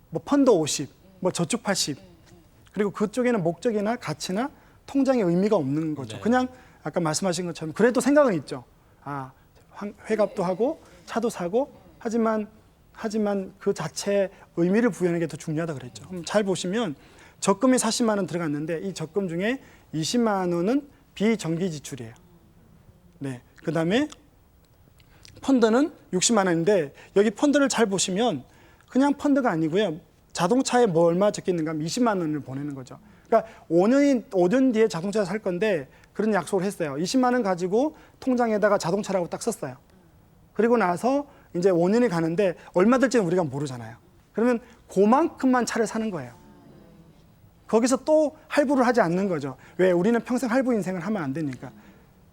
뭐 펀드 50, 뭐 저축 80. 그리고 그쪽에는 목적이나 가치나 통장에 의미가 없는 거죠. 네. 그냥 아까 말씀하신 것처럼 그래도 생각은 있죠. 회갑도 하고 차도 사고 하지만 그 자체에 의미를 부여하는 게 더 중요하다 그랬죠. 그럼 잘 보시면 적금이 40만 원 들어갔는데 이 적금 중에 20만 원은 비정기 지출이에요. 네. 그다음에 펀드는 60만 원인데 여기 펀드를 잘 보시면 그냥 펀드가 아니고요. 자동차에 뭐 얼마 적혀 있는가 하면 20만 원을 보내는 거죠. 그러니까 5년 뒤에 자동차를 살 건데 그런 약속을 했어요. 20만 원 가지고 통장에다가 자동차라고 딱 썼어요. 그리고 나서 이제 5년이 가는데 얼마 들지는 우리가 모르잖아요. 그러면 그만큼만 차를 사는 거예요. 거기서 또 할부를 하지 않는 거죠. 왜? 우리는 평생 할부 인생을 하면 안 되니까.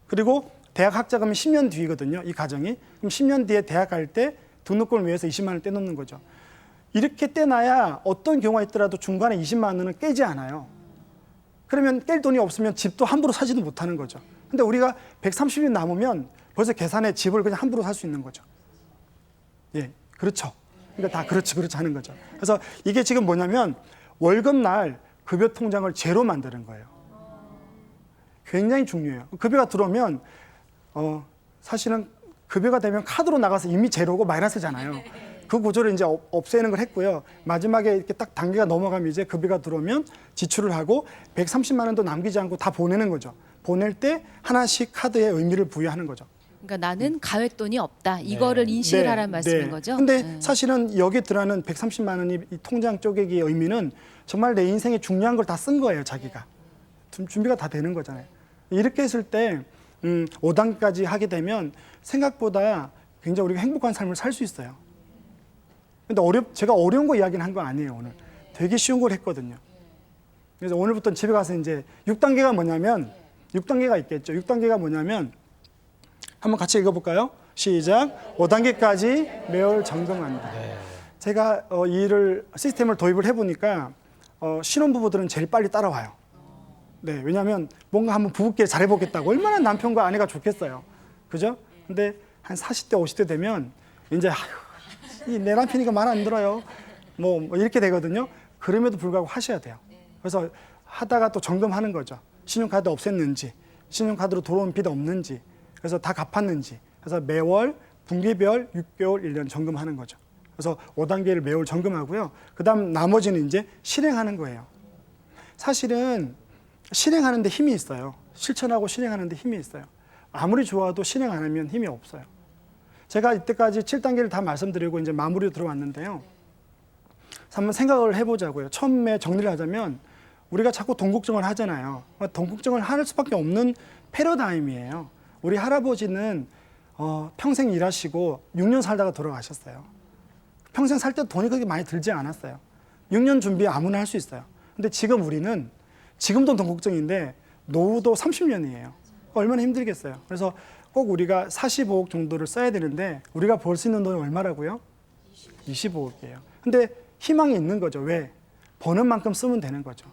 그리고 대학 학자금이 10년 뒤거든요. 이 가정이. 그럼 10년 뒤에 대학 갈 때 등록금을 위해서 20만 원을 떼놓는 거죠. 이렇게 떼놔야 어떤 경우가 있더라도 중간에 20만 원은 깨지 않아요. 그러면 깰 돈이 없으면 집도 함부로 사지도 못하는 거죠. 근데 우리가 130이 남으면 벌써 계산에 집을 그냥 함부로 살 수 있는 거죠. 예, 그렇죠. 그러니까 다 그렇지 하는 거죠. 그래서 이게 지금 뭐냐면 월급날 급여 통장을 제로 만드는 거예요. 굉장히 중요해요. 급여가 들어오면 사실은 급여가 되면 카드로 나가서 이미 제로고 마이너스잖아요. 그 구조를 이제 없애는 걸 했고요. 마지막에 이렇게 딱 단계가 넘어가면 이제 급여가 들어오면 지출을 하고 130만 원도 남기지 않고 다 보내는 거죠. 보낼 때 하나씩 카드에 의미를 부여하는 거죠. 그러니까 나는 가외돈이 없다. 이거를 인식을 하라는 말씀인 거죠. 근데 사실은 여기 들어가는 130만 원이 이 통장 쪼개기의 의미는 정말 내 인생에 중요한 걸 다 쓴 거예요, 자기가. 준비가 다 되는 거잖아요. 이렇게 했을 때 5단까지 하게 되면 생각보다 굉장히 우리가 행복한 삶을 살 수 있어요. 근데 제가 어려운 거 이야기는 한 거 아니에요, 오늘. 되게 쉬운 걸 했거든요. 그래서 오늘부터 집에 가서 이제 6단계가 뭐냐면 6단계가 있겠죠. 6단계가 뭐냐면 한번 같이 읽어볼까요? 시작. 5단계까지 매월 점검한다. 네. 제가 이 시스템을 도입을 해보니까 신혼부부들은 제일 빨리 따라와요. 네, 왜냐하면 뭔가 한번 부부끼리 잘해보겠다고 얼마나 남편과 아내가 좋겠어요. 그죠? 근데 한 40대, 50대 되면 이제 내 남편이 이거 말 안 들어요. 뭐 이렇게 되거든요. 그럼에도 불구하고 하셔야 돼요. 그래서 하다가 또 점검하는 거죠. 신용카드 없앴는지, 신용카드로 들어온 빚 없는지, 그래서 다 갚았는지. 그래서 매월, 분기별, 6개월, 1년 점검하는 거죠. 그래서 5단계를 매월 점검하고요. 그다음 나머지는 이제 실행하는 거예요. 사실은 실행하는 데 힘이 있어요. 실천하고 실행하는 데 힘이 있어요. 아무리 좋아도 실행 안 하면 힘이 없어요. 제가 이때까지 7단계를 다 말씀드리고 이제 마무리로 들어왔는데요. 한번 생각을 해보자고요. 처음에 정리를 하자면 우리가 자꾸 돈 걱정을 하잖아요. 돈 걱정을 할 수밖에 없는 패러다임이에요. 우리 할아버지는 평생 일하시고 6년 살다가 돌아가셨어요. 평생 살 때 돈이 그렇게 많이 들지 않았어요. 6년 준비 아무나 할 수 있어요. 근데 지금 우리는 지금도 돈 걱정인데 노후도 30년이에요. 얼마나 힘들겠어요. 그래서 꼭 우리가 45억 정도를 써야 되는데 우리가 벌 수 있는 돈이 얼마라고요? 25억이에요. 근데 희망이 있는 거죠. 왜? 버는 만큼 쓰면 되는 거죠.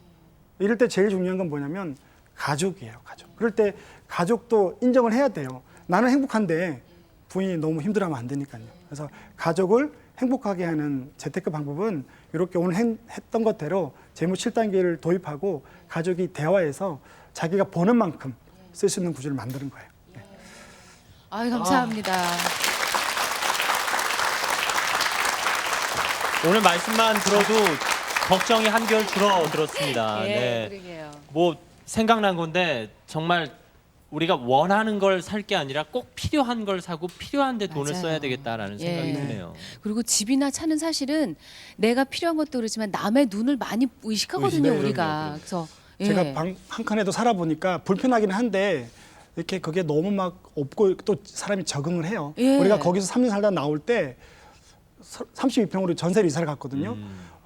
이럴 때 제일 중요한 건 뭐냐면 가족이에요. 가족. 그럴 때 가족도 인정을 해야 돼요. 나는 행복한데 부인이 너무 힘들어하면 안 되니까요. 그래서 가족을 행복하게 하는 재테크 방법은 이렇게 오늘 했던 것대로 재무 7단계를 도입하고 가족이 대화해서 자기가 버는 만큼 쓸 수 있는 구조를 만드는 거예요. 아유, 감사합니다. 오늘 말씀만 들어도 걱정이 한결 줄어들었습니다. 예, 네. 그러게요. 뭐 생각난 건데 정말 우리가 원하는 걸 살 게 아니라 꼭 필요한 걸 사고 필요한데 돈을 맞아요. 써야 되겠다라는 생각이 예. 드네요. 그리고 집이나 차는 사실은 내가 필요한 것도 그렇지만 남의 눈을 많이 의식하거든요, 네, 우리가. 그래서 제가 방 한 칸에도 살아보니까 불편하기는 한데 이렇게 그게 너무 막 없고 또 사람이 적응을 해요. 예. 우리가 거기서 3년 살다 나올 때 32평으로 전세로 이사를 갔거든요.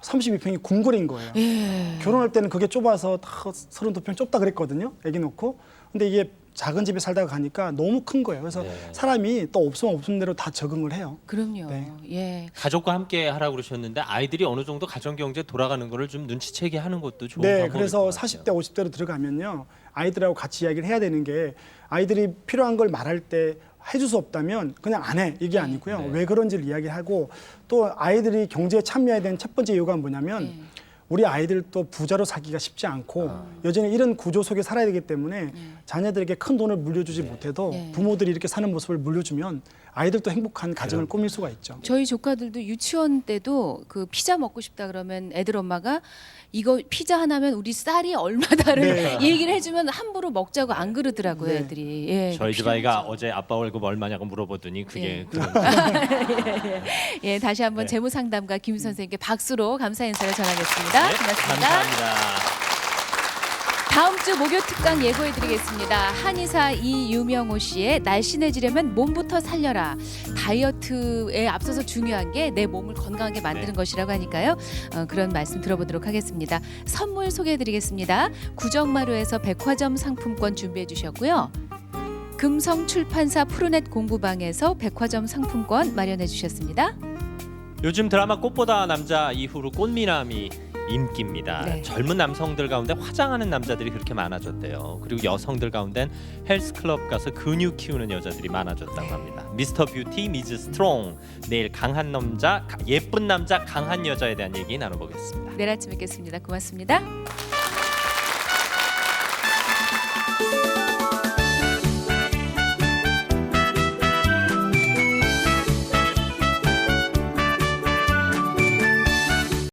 32평이 궁궐인 거예요. 예. 결혼할 때는 그게 좁아서 다 32평 좁다 그랬거든요. 애기 놓고. 근데 이게 작은 집에 살다가 가니까 너무 큰 거예요. 그래서 네. 사람이 또 없으면 없은 대로 다 적응을 해요. 그럼요. 네. 예. 가족과 함께 하라고 그러셨는데 아이들이 어느 정도 가정 경제 돌아가는 거를 좀 눈치채게 하는 것도 좋은 네, 방법일 그래서 것 같아요. 40대, 50대로 들어가면요. 아이들하고 같이 이야기를 해야 되는 게 아이들이 필요한 걸 말할 때 해줄 수 없다면 그냥 안 해. 이게 아니고요. 네. 왜 그런지를 이야기하고 또 아이들이 경제에 참여해야 되는 첫 번째 이유가 뭐냐면 네. 우리 아이들도 부자로 살기가 쉽지 않고 여전히 이런 구조 속에 살아야 되기 때문에 자녀들에게 큰 돈을 물려주지 못해도 네. 부모들이 이렇게 사는 모습을 물려주면 아이들도 행복한 가정을 꾸밀 수가 있죠. 저희 조카들도 유치원 때도 그 피자 먹고 싶다 그러면 애들 엄마가 이거 피자 하나면 우리 쌀이 얼마다를 네. 얘기를 해주면 함부로 먹자고 안 그러더라고요, 네. 애들이. 예, 저희 집 아이가 어제 아빠 월급 얼마냐고 물어보더니 그게 예. 그런 예, 다시 한번 네. 재무상담가 김 선생님께 박수로 감사 인사를 전하겠습니다. 네, 고맙습니다. 감사합니다. 다음 주 목요 특강 예고해드리겠습니다. 한의사 이유명호 씨의 날씬해지려면 몸부터 살려라. 다이어트에 앞서서 중요한 게 내 몸을 건강하게 만드는 네. 것이라고 하니까요. 그런 말씀 들어보도록 하겠습니다. 선물 소개해드리겠습니다. 구정마루에서 백화점 상품권 준비해 주셨고요. 금성출판사 푸르넷 공부방에서 백화점 상품권 마련해 주셨습니다. 요즘 드라마 꽃보다 남자 이후로 꽃미남이 인기입니다. 네. 젊은 남성들 가운데 화장하는 남자들이 그렇게 많아졌대요. 그리고 여성들 가운데는 헬스클럽 가서 근육 키우는 여자들이 많아졌다고 합니다. 미스터 뷰티 미즈 스트롱, 내일 강한 남자, 예쁜 남자, 강한 여자에 대한 얘기 나눠보겠습니다. 내일 아침 뵙겠습니다. 고맙습니다.